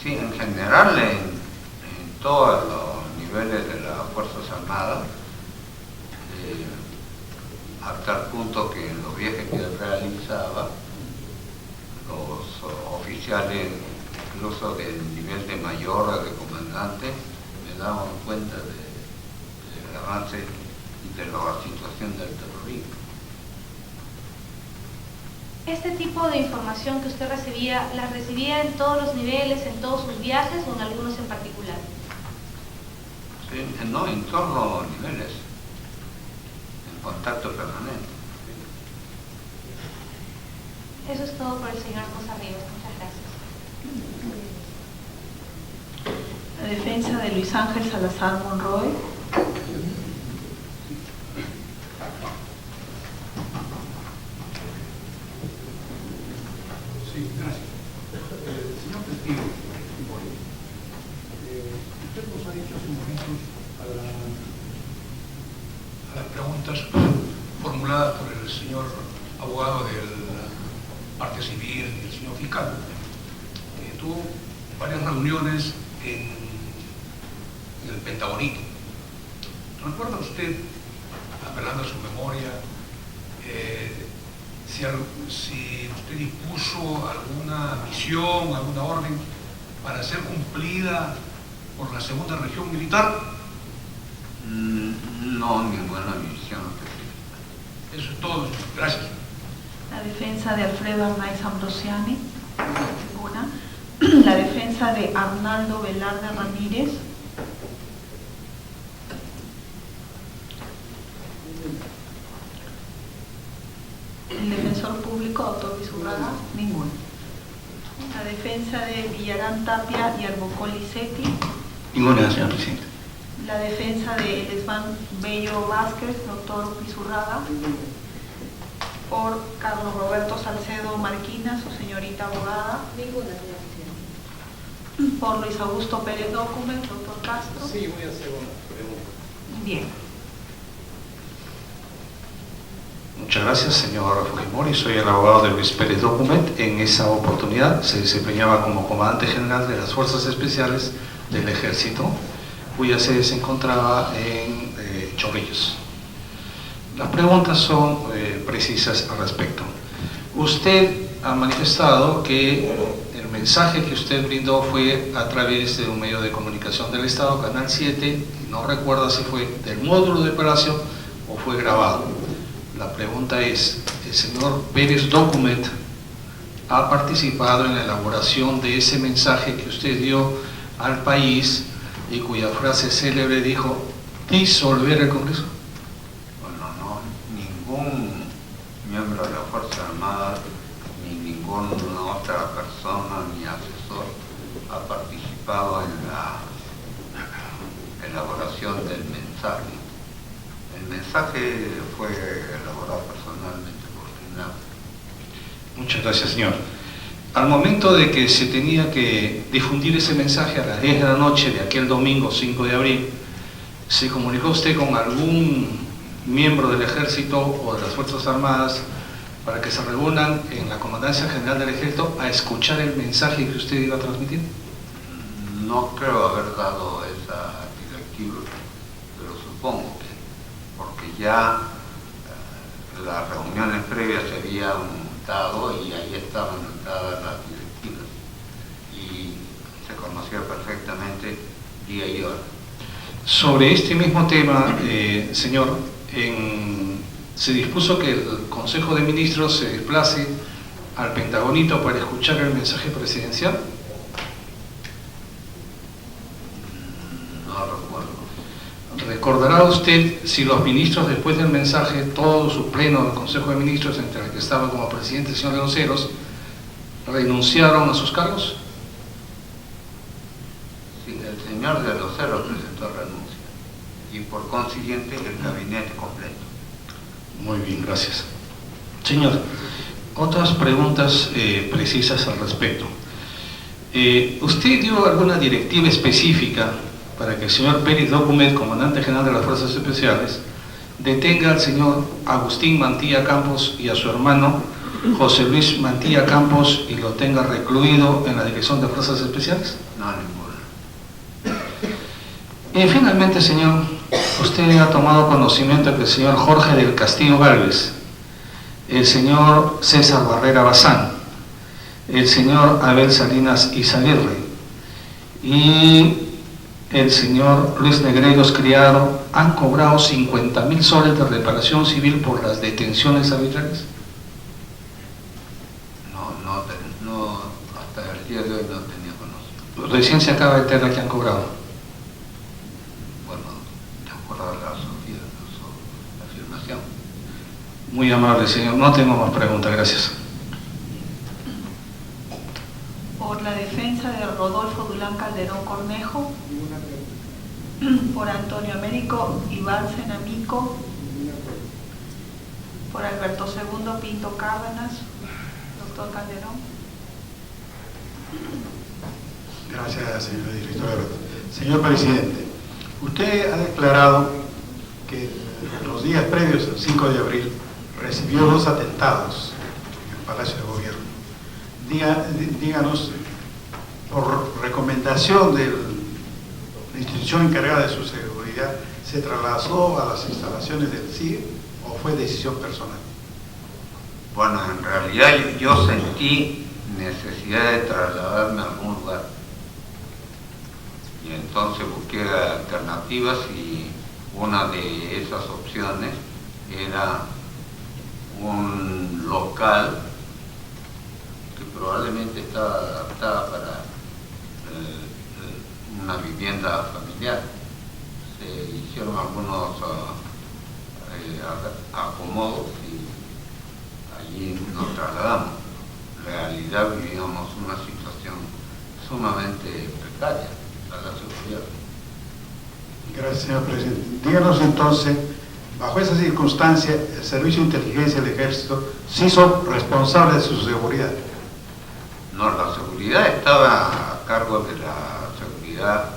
Sí, en general, en todos los niveles de las Fuerzas Armadas, hasta el punto que en los viajes que realizaba, los oficiales, incluso del nivel de mayor o de comandante, me daban cuenta del avance y de la situación del terrorismo. ¿Este tipo de información que usted recibía, la recibía en todos los niveles, en todos sus viajes o en algunos en particular? Sí, no, en todos los niveles, en contacto permanente. Eso es todo por el señor Hermosa Ríos. Muchas gracias. La defensa de Luis Ángel Salazar Monroy. Sí, gracias. Señor testigo, usted nos ha dicho hace un momento a las preguntas formuladas por el señor abogado de la parte civil y el señor fiscal, que tuvo varias reuniones en el Pentagonito. ¿Recuerda usted, apelando a su memoria, si usted dispuso alguna misión, alguna orden para ser cumplida por la segunda región militar? No, ninguna misión. Eso es todo. Gracias. La defensa de Alfredo Arnaiz Ambrosiani. Ninguna. La defensa de Arnaldo Velarde Ramírez. El defensor público, doctor Vizurraga, ninguno. La defensa de Villarán Tapia y Arbocó Licetti. Ninguna, señor presidente. La defensa de Elesván Bello Vázquez, doctor Vizurraga. Por Carlos Roberto Salcedo Marquina, su señorita abogada. Ninguna, señor presidente. Por Luis Augusto Pérez Document, doctor Castro. Sí, voy a hacer una pregunta. Bien. Muchas gracias, señor Fujimori. Soy el abogado de Luis Pérez Document. En esa oportunidad se desempeñaba como comandante general de las Fuerzas Especiales del Ejército, cuya sede se encontraba en Chorrillos. Las preguntas son precisas al respecto. Usted ha manifestado que el mensaje que usted brindó fue a través de un medio de comunicación del Estado, Canal 7, y no recuerda si fue del módulo de operación o fue grabado. La pregunta es, ¿el señor Pérez Document ha participado en la elaboración de ese mensaje que usted dio al país y cuya frase célebre dijo, disolver el Congreso? Bueno, no, ningún miembro de la Fuerza Armada, ni ninguna otra persona, ni asesor, ha participado en la elaboración del mensaje. El mensaje fue elaborado personalmente por Genaro. Muchas gracias, señor. Al momento de que se tenía que difundir ese mensaje a las 10 de la noche de aquel domingo 5 de abril, ¿se comunicó usted con algún miembro del Ejército o de las Fuerzas Armadas para que se reúnan en la Comandancia General del Ejército a escuchar el mensaje que usted iba a transmitir? No creo haber dado esa directiva, pero supongo que, porque ya las reuniones previas se habían dado y ahí estaban dadas las directivas y se conocía perfectamente día y hora. Sobre este mismo tema, señor, se dispuso que el Consejo de Ministros se desplace al Pentagonito para escuchar el mensaje presidencial. No recuerdo. ¿Recordará usted si los ministros, después del mensaje, todo su pleno del Consejo de Ministros, entre el que estaba como presidente el señor Leonceros, renunciaron a sus cargos? Sí, el señor de los Ceros presentó renuncia y por consiguiente el gabinete completo. Muy bien, gracias. Señor, otras preguntas precisas al respecto. ¿Usted dio alguna directiva específica para que el señor Pérez Document, comandante general de las Fuerzas Especiales, detenga al señor Agustín Mantilla Campos y a su hermano José Luis Mantilla Campos y lo tenga recluido en la Dirección de Fuerzas Especiales? No, ninguna. Y finalmente, señor, usted ha tomado conocimiento de que el señor Jorge del Castillo Gálvez, el señor César Barrera Bazán, el señor Abel Salinas Izaguirre y el señor Luis Negreiros Criado han cobrado 50.000 soles de reparación civil por las detenciones arbitrarias? No, hasta el día de hoy no tenía conocimiento. Recién se acaba de enterar que han cobrado. Bueno, de acuerdo a la afirmación. Muy amable, señor. No tengo más preguntas, gracias. Por la defensa de Rodolfo Dulán Calderón Cornejo. Por Antonio Américo Ibarzen Amico. Por Alberto II Pinto Cárdenas. Doctor Calderón. Gracias, señor director. Señor presidente, usted ha declarado que en los días previos al 5 de abril recibió 2 atentados en el Palacio de Gobierno. Díganos, por recomendación de la institución encargada de su seguridad, ¿se trasladó a las instalaciones del CIE o fue decisión personal? Bueno, en realidad yo sentí necesidad de trasladarme a algún lugar. Y entonces busqué alternativas y una de esas opciones era un local que probablemente estaba adaptada para una vivienda familiar. Se hicieron algunos acomodos y allí nos trasladamos. En realidad vivíamos una situación sumamente precaria a la seguridad. Gracias, señor presidente. Díganos entonces, bajo esa circunstancia, el Servicio de Inteligencia del Ejército se hizo responsable de su seguridad. No, la seguridad estaba a cargo de la seguridad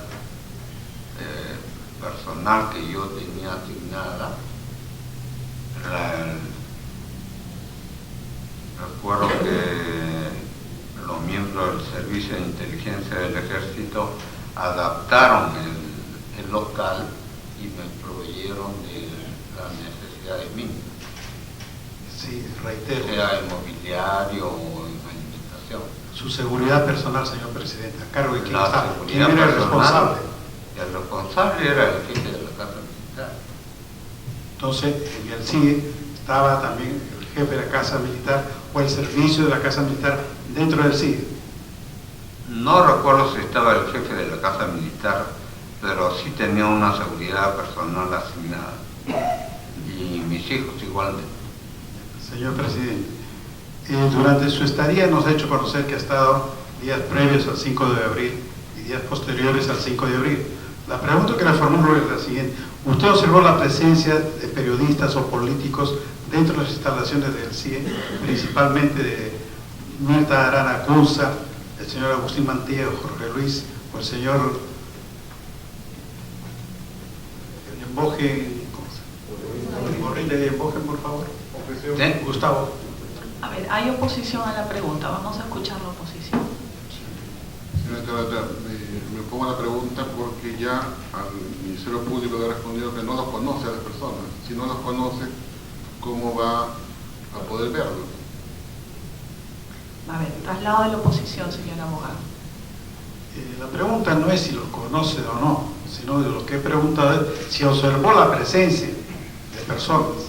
personal que yo tenía asignada. Recuerdo que los miembros del Servicio de Inteligencia del Ejército adaptaron el local y me proveyeron de las necesidades mínimas. Sí, reitero. Sea en mobiliario o en alimentación. Su seguridad personal, señor presidente, ¿a cargo de quién La está? seguridad ¿Quién era el personal, responsable? y el responsable era el jefe de la Casa Militar. Entonces, en el CIE estaba también el jefe de la Casa Militar o el servicio de la Casa Militar dentro del CIE. No recuerdo si estaba el jefe de la Casa Militar, pero sí tenía una seguridad personal asignada. Y mis hijos igualmente. Señor presidente, durante su estadía nos ha hecho conocer que ha estado días previos al 5 de abril y días posteriores al 5 de abril. La pregunta que le formulo es la siguiente. ¿Usted observó la presencia de periodistas o políticos dentro de las instalaciones del CIE, principalmente de Mirta Arana Cunza, el señor Agustín Mantilla, Jorge Luis, o el señor Emboje, de Emboje, por favor? ¿Sí? Gustavo. A ver, hay oposición a la pregunta. Vamos a escuchar la oposición. Señora Tabata, me pongo la pregunta porque ya al Ministerio Público le ha respondido que no los conoce a las personas. Si no los conoce, ¿cómo va a poder verlos? A ver, traslado de la oposición, señor abogado. La pregunta no es si los conoce o no, sino de lo que he preguntado es si observó la presencia de personas.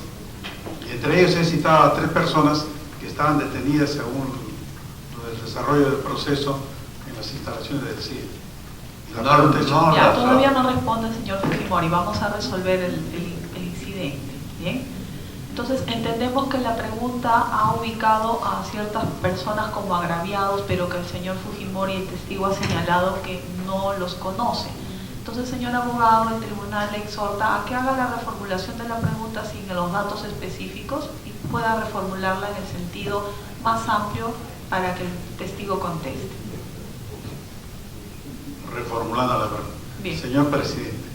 Y entre ellos he citado a 3 personas que estaban detenidas según el desarrollo del proceso en las instalaciones del CIE. Ya, todavía no responde el señor Fujimori. Vamos a resolver el incidente. ¿Bien? Entonces, entendemos que la pregunta ha ubicado a ciertas personas como agraviados, pero que el señor Fujimori, el testigo, ha señalado que no los conoce. Entonces, señor abogado, el tribunal le exhorta a que haga la reformulación de la pregunta sin los datos específicos y pueda reformularla en el sentido más amplio para que el testigo conteste. Reformulando la pregunta. Bien. Señor presidente,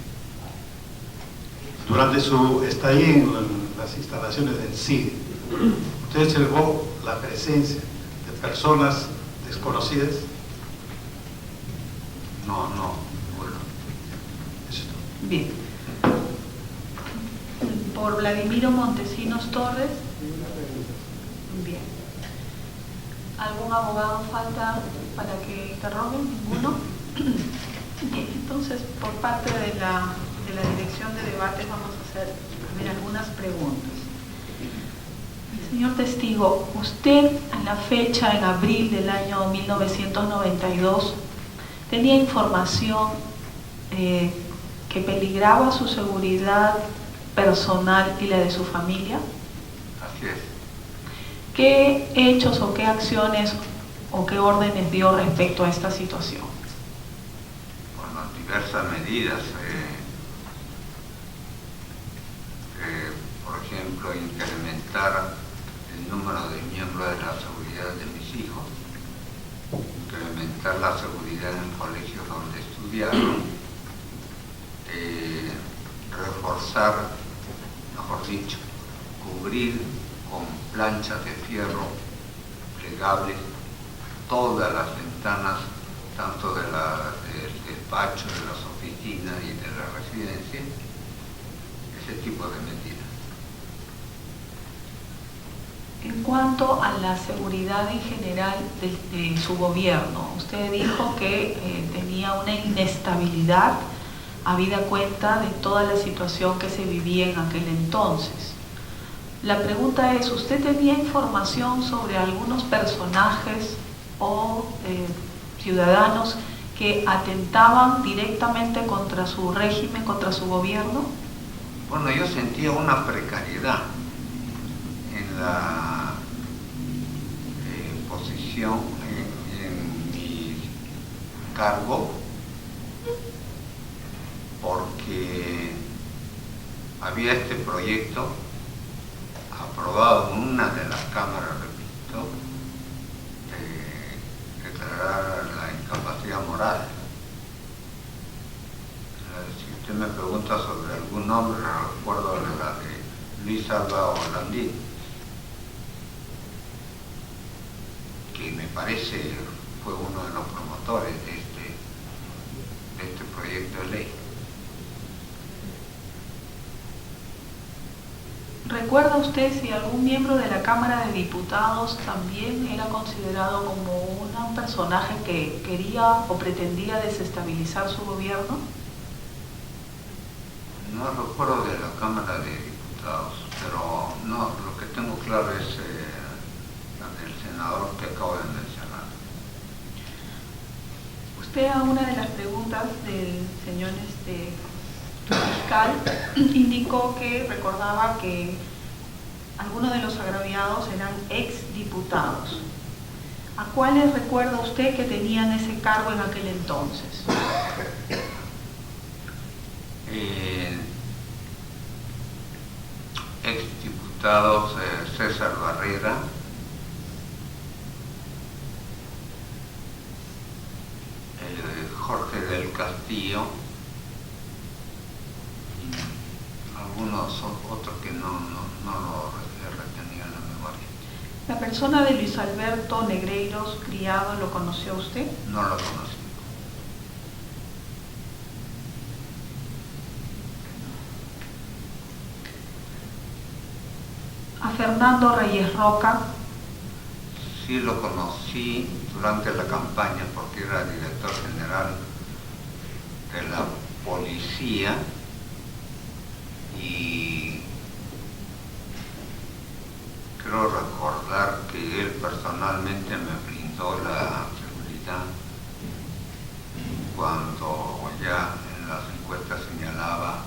durante su estadía en las instalaciones del CIE, ¿usted observó la presencia de personas desconocidas? No, bueno. Eso es todo. Bien. Por Vladimiro Montesinos Torres. Bien. ¿Algún abogado falta para que interroguen? ¿Ninguno? Bien, entonces por parte de la dirección de debates vamos a hacer algunas preguntas. Señor testigo, usted en la fecha, en abril del año 1992, tenía información que peligraba su seguridad personal y la de su familia. Así es. ¿Qué hechos o qué acciones o qué órdenes dio respecto a esta situación? Bueno, diversas medidas. Por ejemplo, incrementar el número de miembros de la seguridad de mis hijos, incrementar la seguridad en el colegio donde estudiaron, reforzar, mejor dicho, cubrir con planchas de fierro plegables todas las ventanas, tanto del despacho, de las oficinas y de la residencia, ese tipo de medidas. En cuanto a la seguridad en general de su gobierno, usted dijo que tenía una inestabilidad habida cuenta de toda la situación que se vivía en aquel entonces. La pregunta es, ¿usted tenía información sobre algunos personajes o ciudadanos que atentaban directamente contra su régimen, contra su gobierno? Bueno, yo sentía una precariedad en la posición, en mi cargo, porque había este proyecto aprobado en una de las cámaras, repito, de declarar la incapacidad moral. Si usted me pregunta sobre algún nombre, recuerdo la de Luis Alba Holandín. que me parece fue uno de los promotores de este proyecto de ley. ¿Recuerda usted si algún miembro de la Cámara de Diputados también era considerado como un personaje que quería o pretendía desestabilizar su gobierno? No recuerdo de la Cámara de Diputados, pero no, lo que tengo claro es el senador que acabo de mencionar. Usted a una de las preguntas del señor fiscal indicó que recordaba que algunos de los agraviados eran exdiputados. ¿A cuáles recuerda usted que tenían ese cargo en aquel entonces? Exdiputados César Barrera, Jorge del Castillo, y algunos otros que no lo he retenido en la memoria. ¿La persona de Luis Alberto Negreiros Criado lo conoció usted? No lo conocí. ¿A Fernando Reyes Roca? Sí lo conocí durante la campaña porque era director general de la policía y creo recordar que él personalmente me brindó la seguridad cuando ya en las encuestas señalaba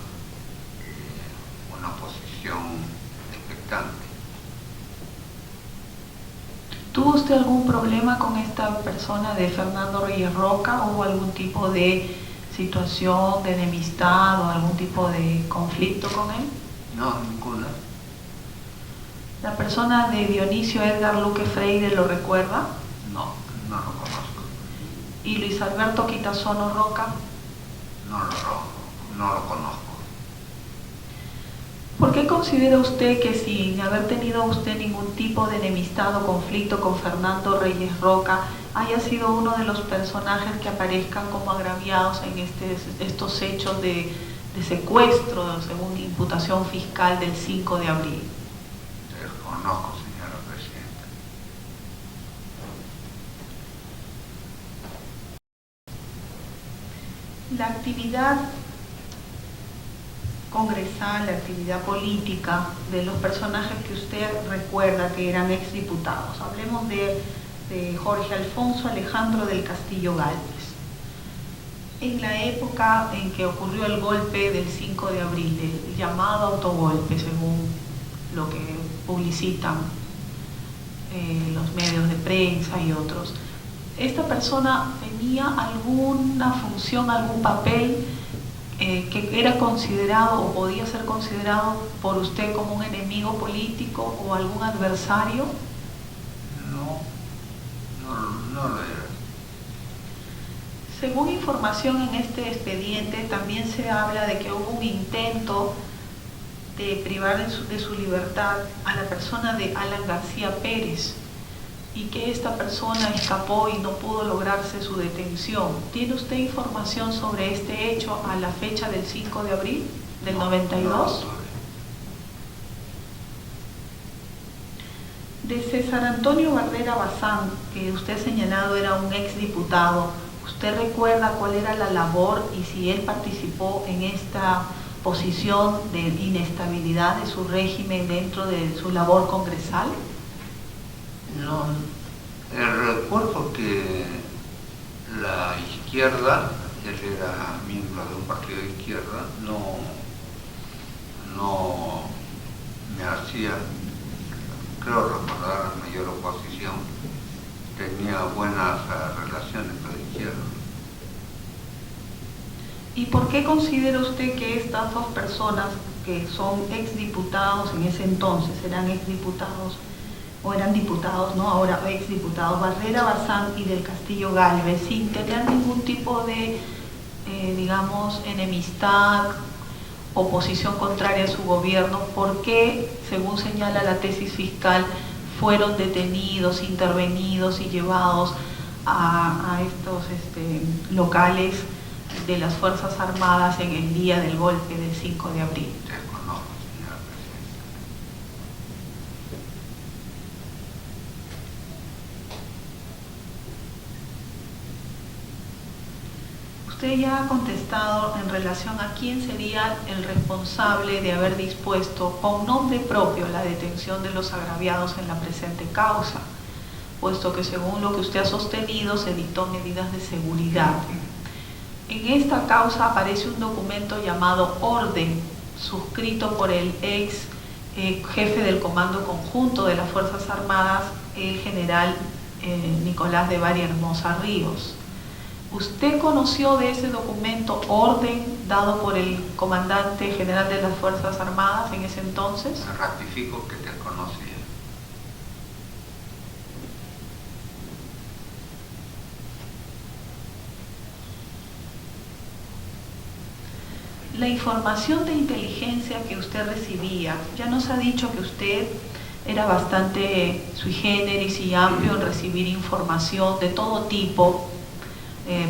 una posición expectante. ¿Tuvo usted algún problema con esta persona de Fernando Reyes Roca? ¿Hubo algún tipo de situación de enemistad o algún tipo de conflicto con él? No, ninguna. ¿La persona de Dionisio Edgar Luque Freire lo recuerda? No, no lo conozco. ¿Y Luis Alberto Quitazono Roca? No lo conozco. ¿Por qué considera usted que sin haber tenido usted ningún tipo de enemistad o conflicto con Fernando Reyes Roca haya sido uno de los personajes que aparezcan como agraviados en estos hechos de secuestro, según imputación fiscal del 5 de abril? Desconozco, señora presidenta. La actividad congresal, la actividad política de los personajes que usted recuerda que eran exdiputados. Hablemos de Jorge Alfonso Alejandro del Castillo Gálvez. En la época en que ocurrió el golpe del 5 de abril, el llamado autogolpe, según lo que publicitan los medios de prensa y otros, ¿esta persona tenía alguna función, algún papel que era considerado o podía ser considerado por usted como un enemigo político o algún adversario? No lo era. Según información en este expediente, también se habla de que hubo un intento de privar de su libertad a la persona de Alan García Pérez y que esta persona escapó y no pudo lograrse su detención. ¿Tiene usted información sobre este hecho a la fecha del 5 de abril del 92? De César Antonio Barrera Bazán, que usted ha señalado era un exdiputado, ¿usted recuerda cuál era la labor y si él participó en esta posición de inestabilidad de su régimen dentro de su labor congresal? No, recuerdo que la izquierda, él era miembro de un partido de izquierda, no me hacía, creo recordar, la mayor oposición, tenía buenas relaciones con la izquierda. ¿Y por qué considera usted que estas dos personas que son exdiputados en ese entonces, eran exdiputados, o eran diputados, ¿no? Ahora exdiputados, Barrera Bazán y del Castillo Gálvez, sin tener ningún tipo de, digamos, enemistad o posición contraria a su gobierno, ¿por qué, según señala la tesis fiscal, fueron detenidos, intervenidos y llevados a estos locales de las Fuerzas Armadas en el día del golpe del 5 de abril? Desconozco, señora Presidenta. Usted ya ha contestado en relación a quién sería el responsable de haber dispuesto con nombre propio la detención de los agraviados en la presente causa, puesto que según lo que usted ha sostenido se dictó medidas de seguridad. En esta causa aparece un documento llamado orden, suscrito por el ex jefe del Comando Conjunto de las Fuerzas Armadas, el general Nicolás de Bari Hermosa Ríos. ¿Usted conoció de ese documento orden dado por el comandante general de las Fuerzas Armadas en ese entonces? Me ratifico que desconocía. La información de inteligencia que usted recibía, ya nos ha dicho que usted era bastante sui generis y amplio en recibir información de todo tipo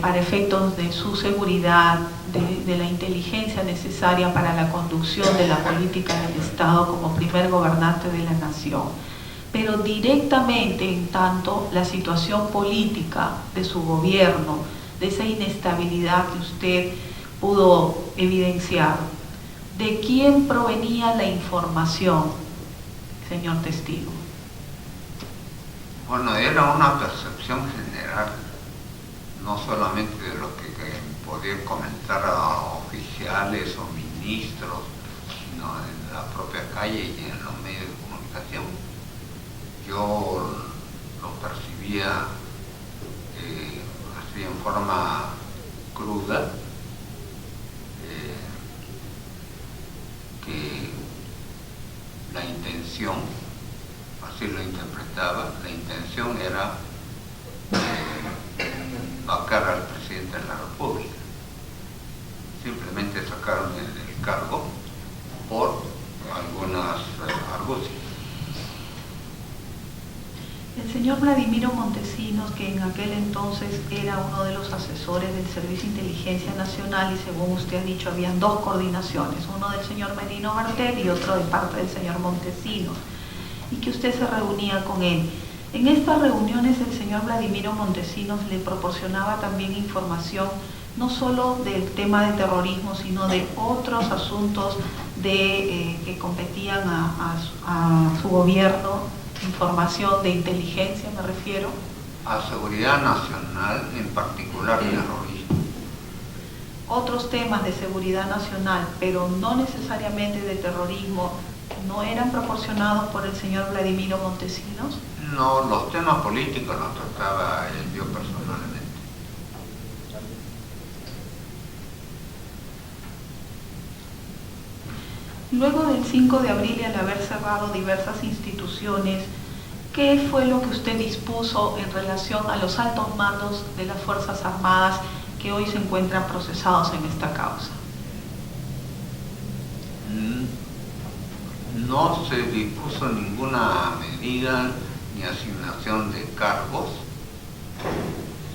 para efectos de su seguridad, de la inteligencia necesaria para la conducción de la política del Estado como primer gobernante de la nación. Pero directamente, en tanto, la situación política de su gobierno, de esa inestabilidad que usted pudo evidenciar, ¿de quién provenía la información, señor testigo? Bueno, era una percepción general, no solamente de lo que podían comentar a oficiales o ministros, sino en la propia calle y en los medios de comunicación. Yo lo percibía así en forma cruda, que la intención, así lo interpretaba, la intención era vacar al presidente de la República. Simplemente sacaron el cargo por algunas argucias. El señor Vladimiro Montesinos, que en aquel entonces era uno de los asesores del Servicio de Inteligencia Nacional, y según usted ha dicho, habían dos coordinaciones, uno del señor Merino Bartel y otro de parte del señor Montesinos, y que usted se reunía con él. En estas reuniones el señor Vladimiro Montesinos le proporcionaba también información no solo del tema de terrorismo, sino de otros asuntos que competían a su gobierno, información de inteligencia me refiero. A seguridad nacional, en particular terrorismo. Otros temas de seguridad nacional, pero no necesariamente de terrorismo, ¿no eran proporcionados por el señor Vladimiro Montesinos? No, los temas políticos los trataba yo personalmente. Luego del 5 de abril y al haber cerrado diversas instituciones, ¿qué fue lo que usted dispuso en relación a los altos mandos de las Fuerzas Armadas que hoy se encuentran procesados en esta causa? No se dispuso ninguna medida ni asignación de cargos,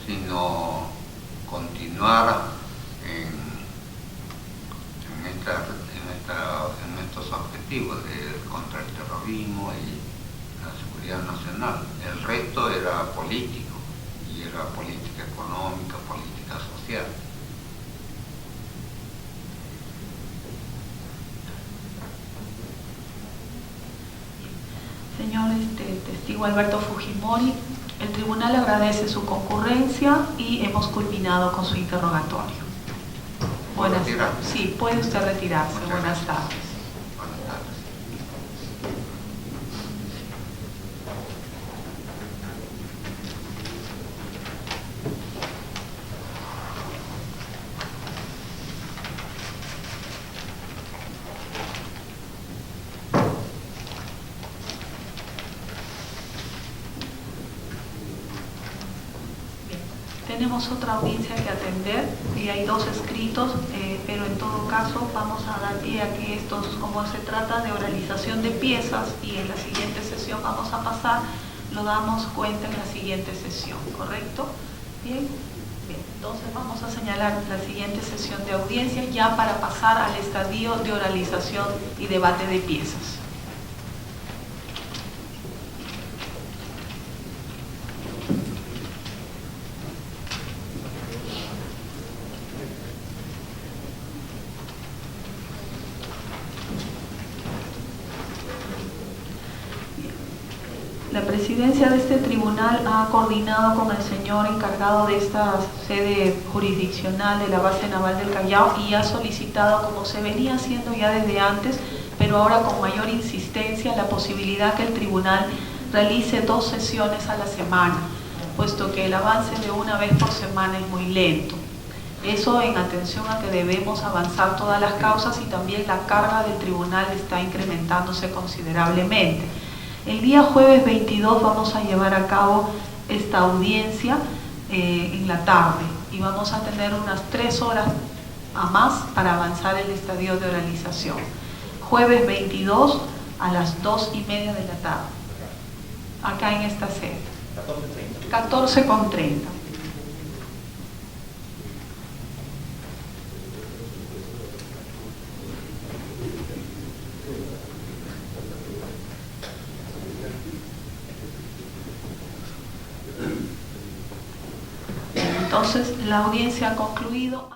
sino continuar en estos objetivos contra el terrorismo y la seguridad nacional. El resto era político, y era política económica, política social. Señor testigo Alberto Fujimori, el tribunal agradece su concurrencia y hemos culminado con su interrogatorio. Buenas tardes. Sí, puede usted retirarse. Buenas tardes. Buenas tardes. tenemos otra audiencia que atender y hay 2 escritos, pero en todo caso vamos a dar pie a que estos, como se trata de oralización de piezas y en la siguiente sesión vamos a pasar, lo damos cuenta en la siguiente sesión, ¿correcto? Bien, entonces vamos a señalar la siguiente sesión de audiencias ya para pasar al estadio de oralización y debate de piezas. La presidencia de este tribunal ha coordinado con el señor encargado de esta sede jurisdiccional de la base naval del Callao y ha solicitado, como se venía haciendo ya desde antes, pero ahora con mayor insistencia, la posibilidad que el tribunal realice 2 sesiones a la semana, puesto que el avance de una vez por semana es muy lento. Eso en atención a que debemos avanzar todas las causas y también la carga del tribunal está incrementándose considerablemente. El día jueves 22 vamos a llevar a cabo esta audiencia en la tarde y vamos a tener unas 3 horas a más para avanzar el estadio de oralización. Jueves 22 a las 2:30 de la tarde, acá en esta sede. 14:30. Entonces, la audiencia ha concluido.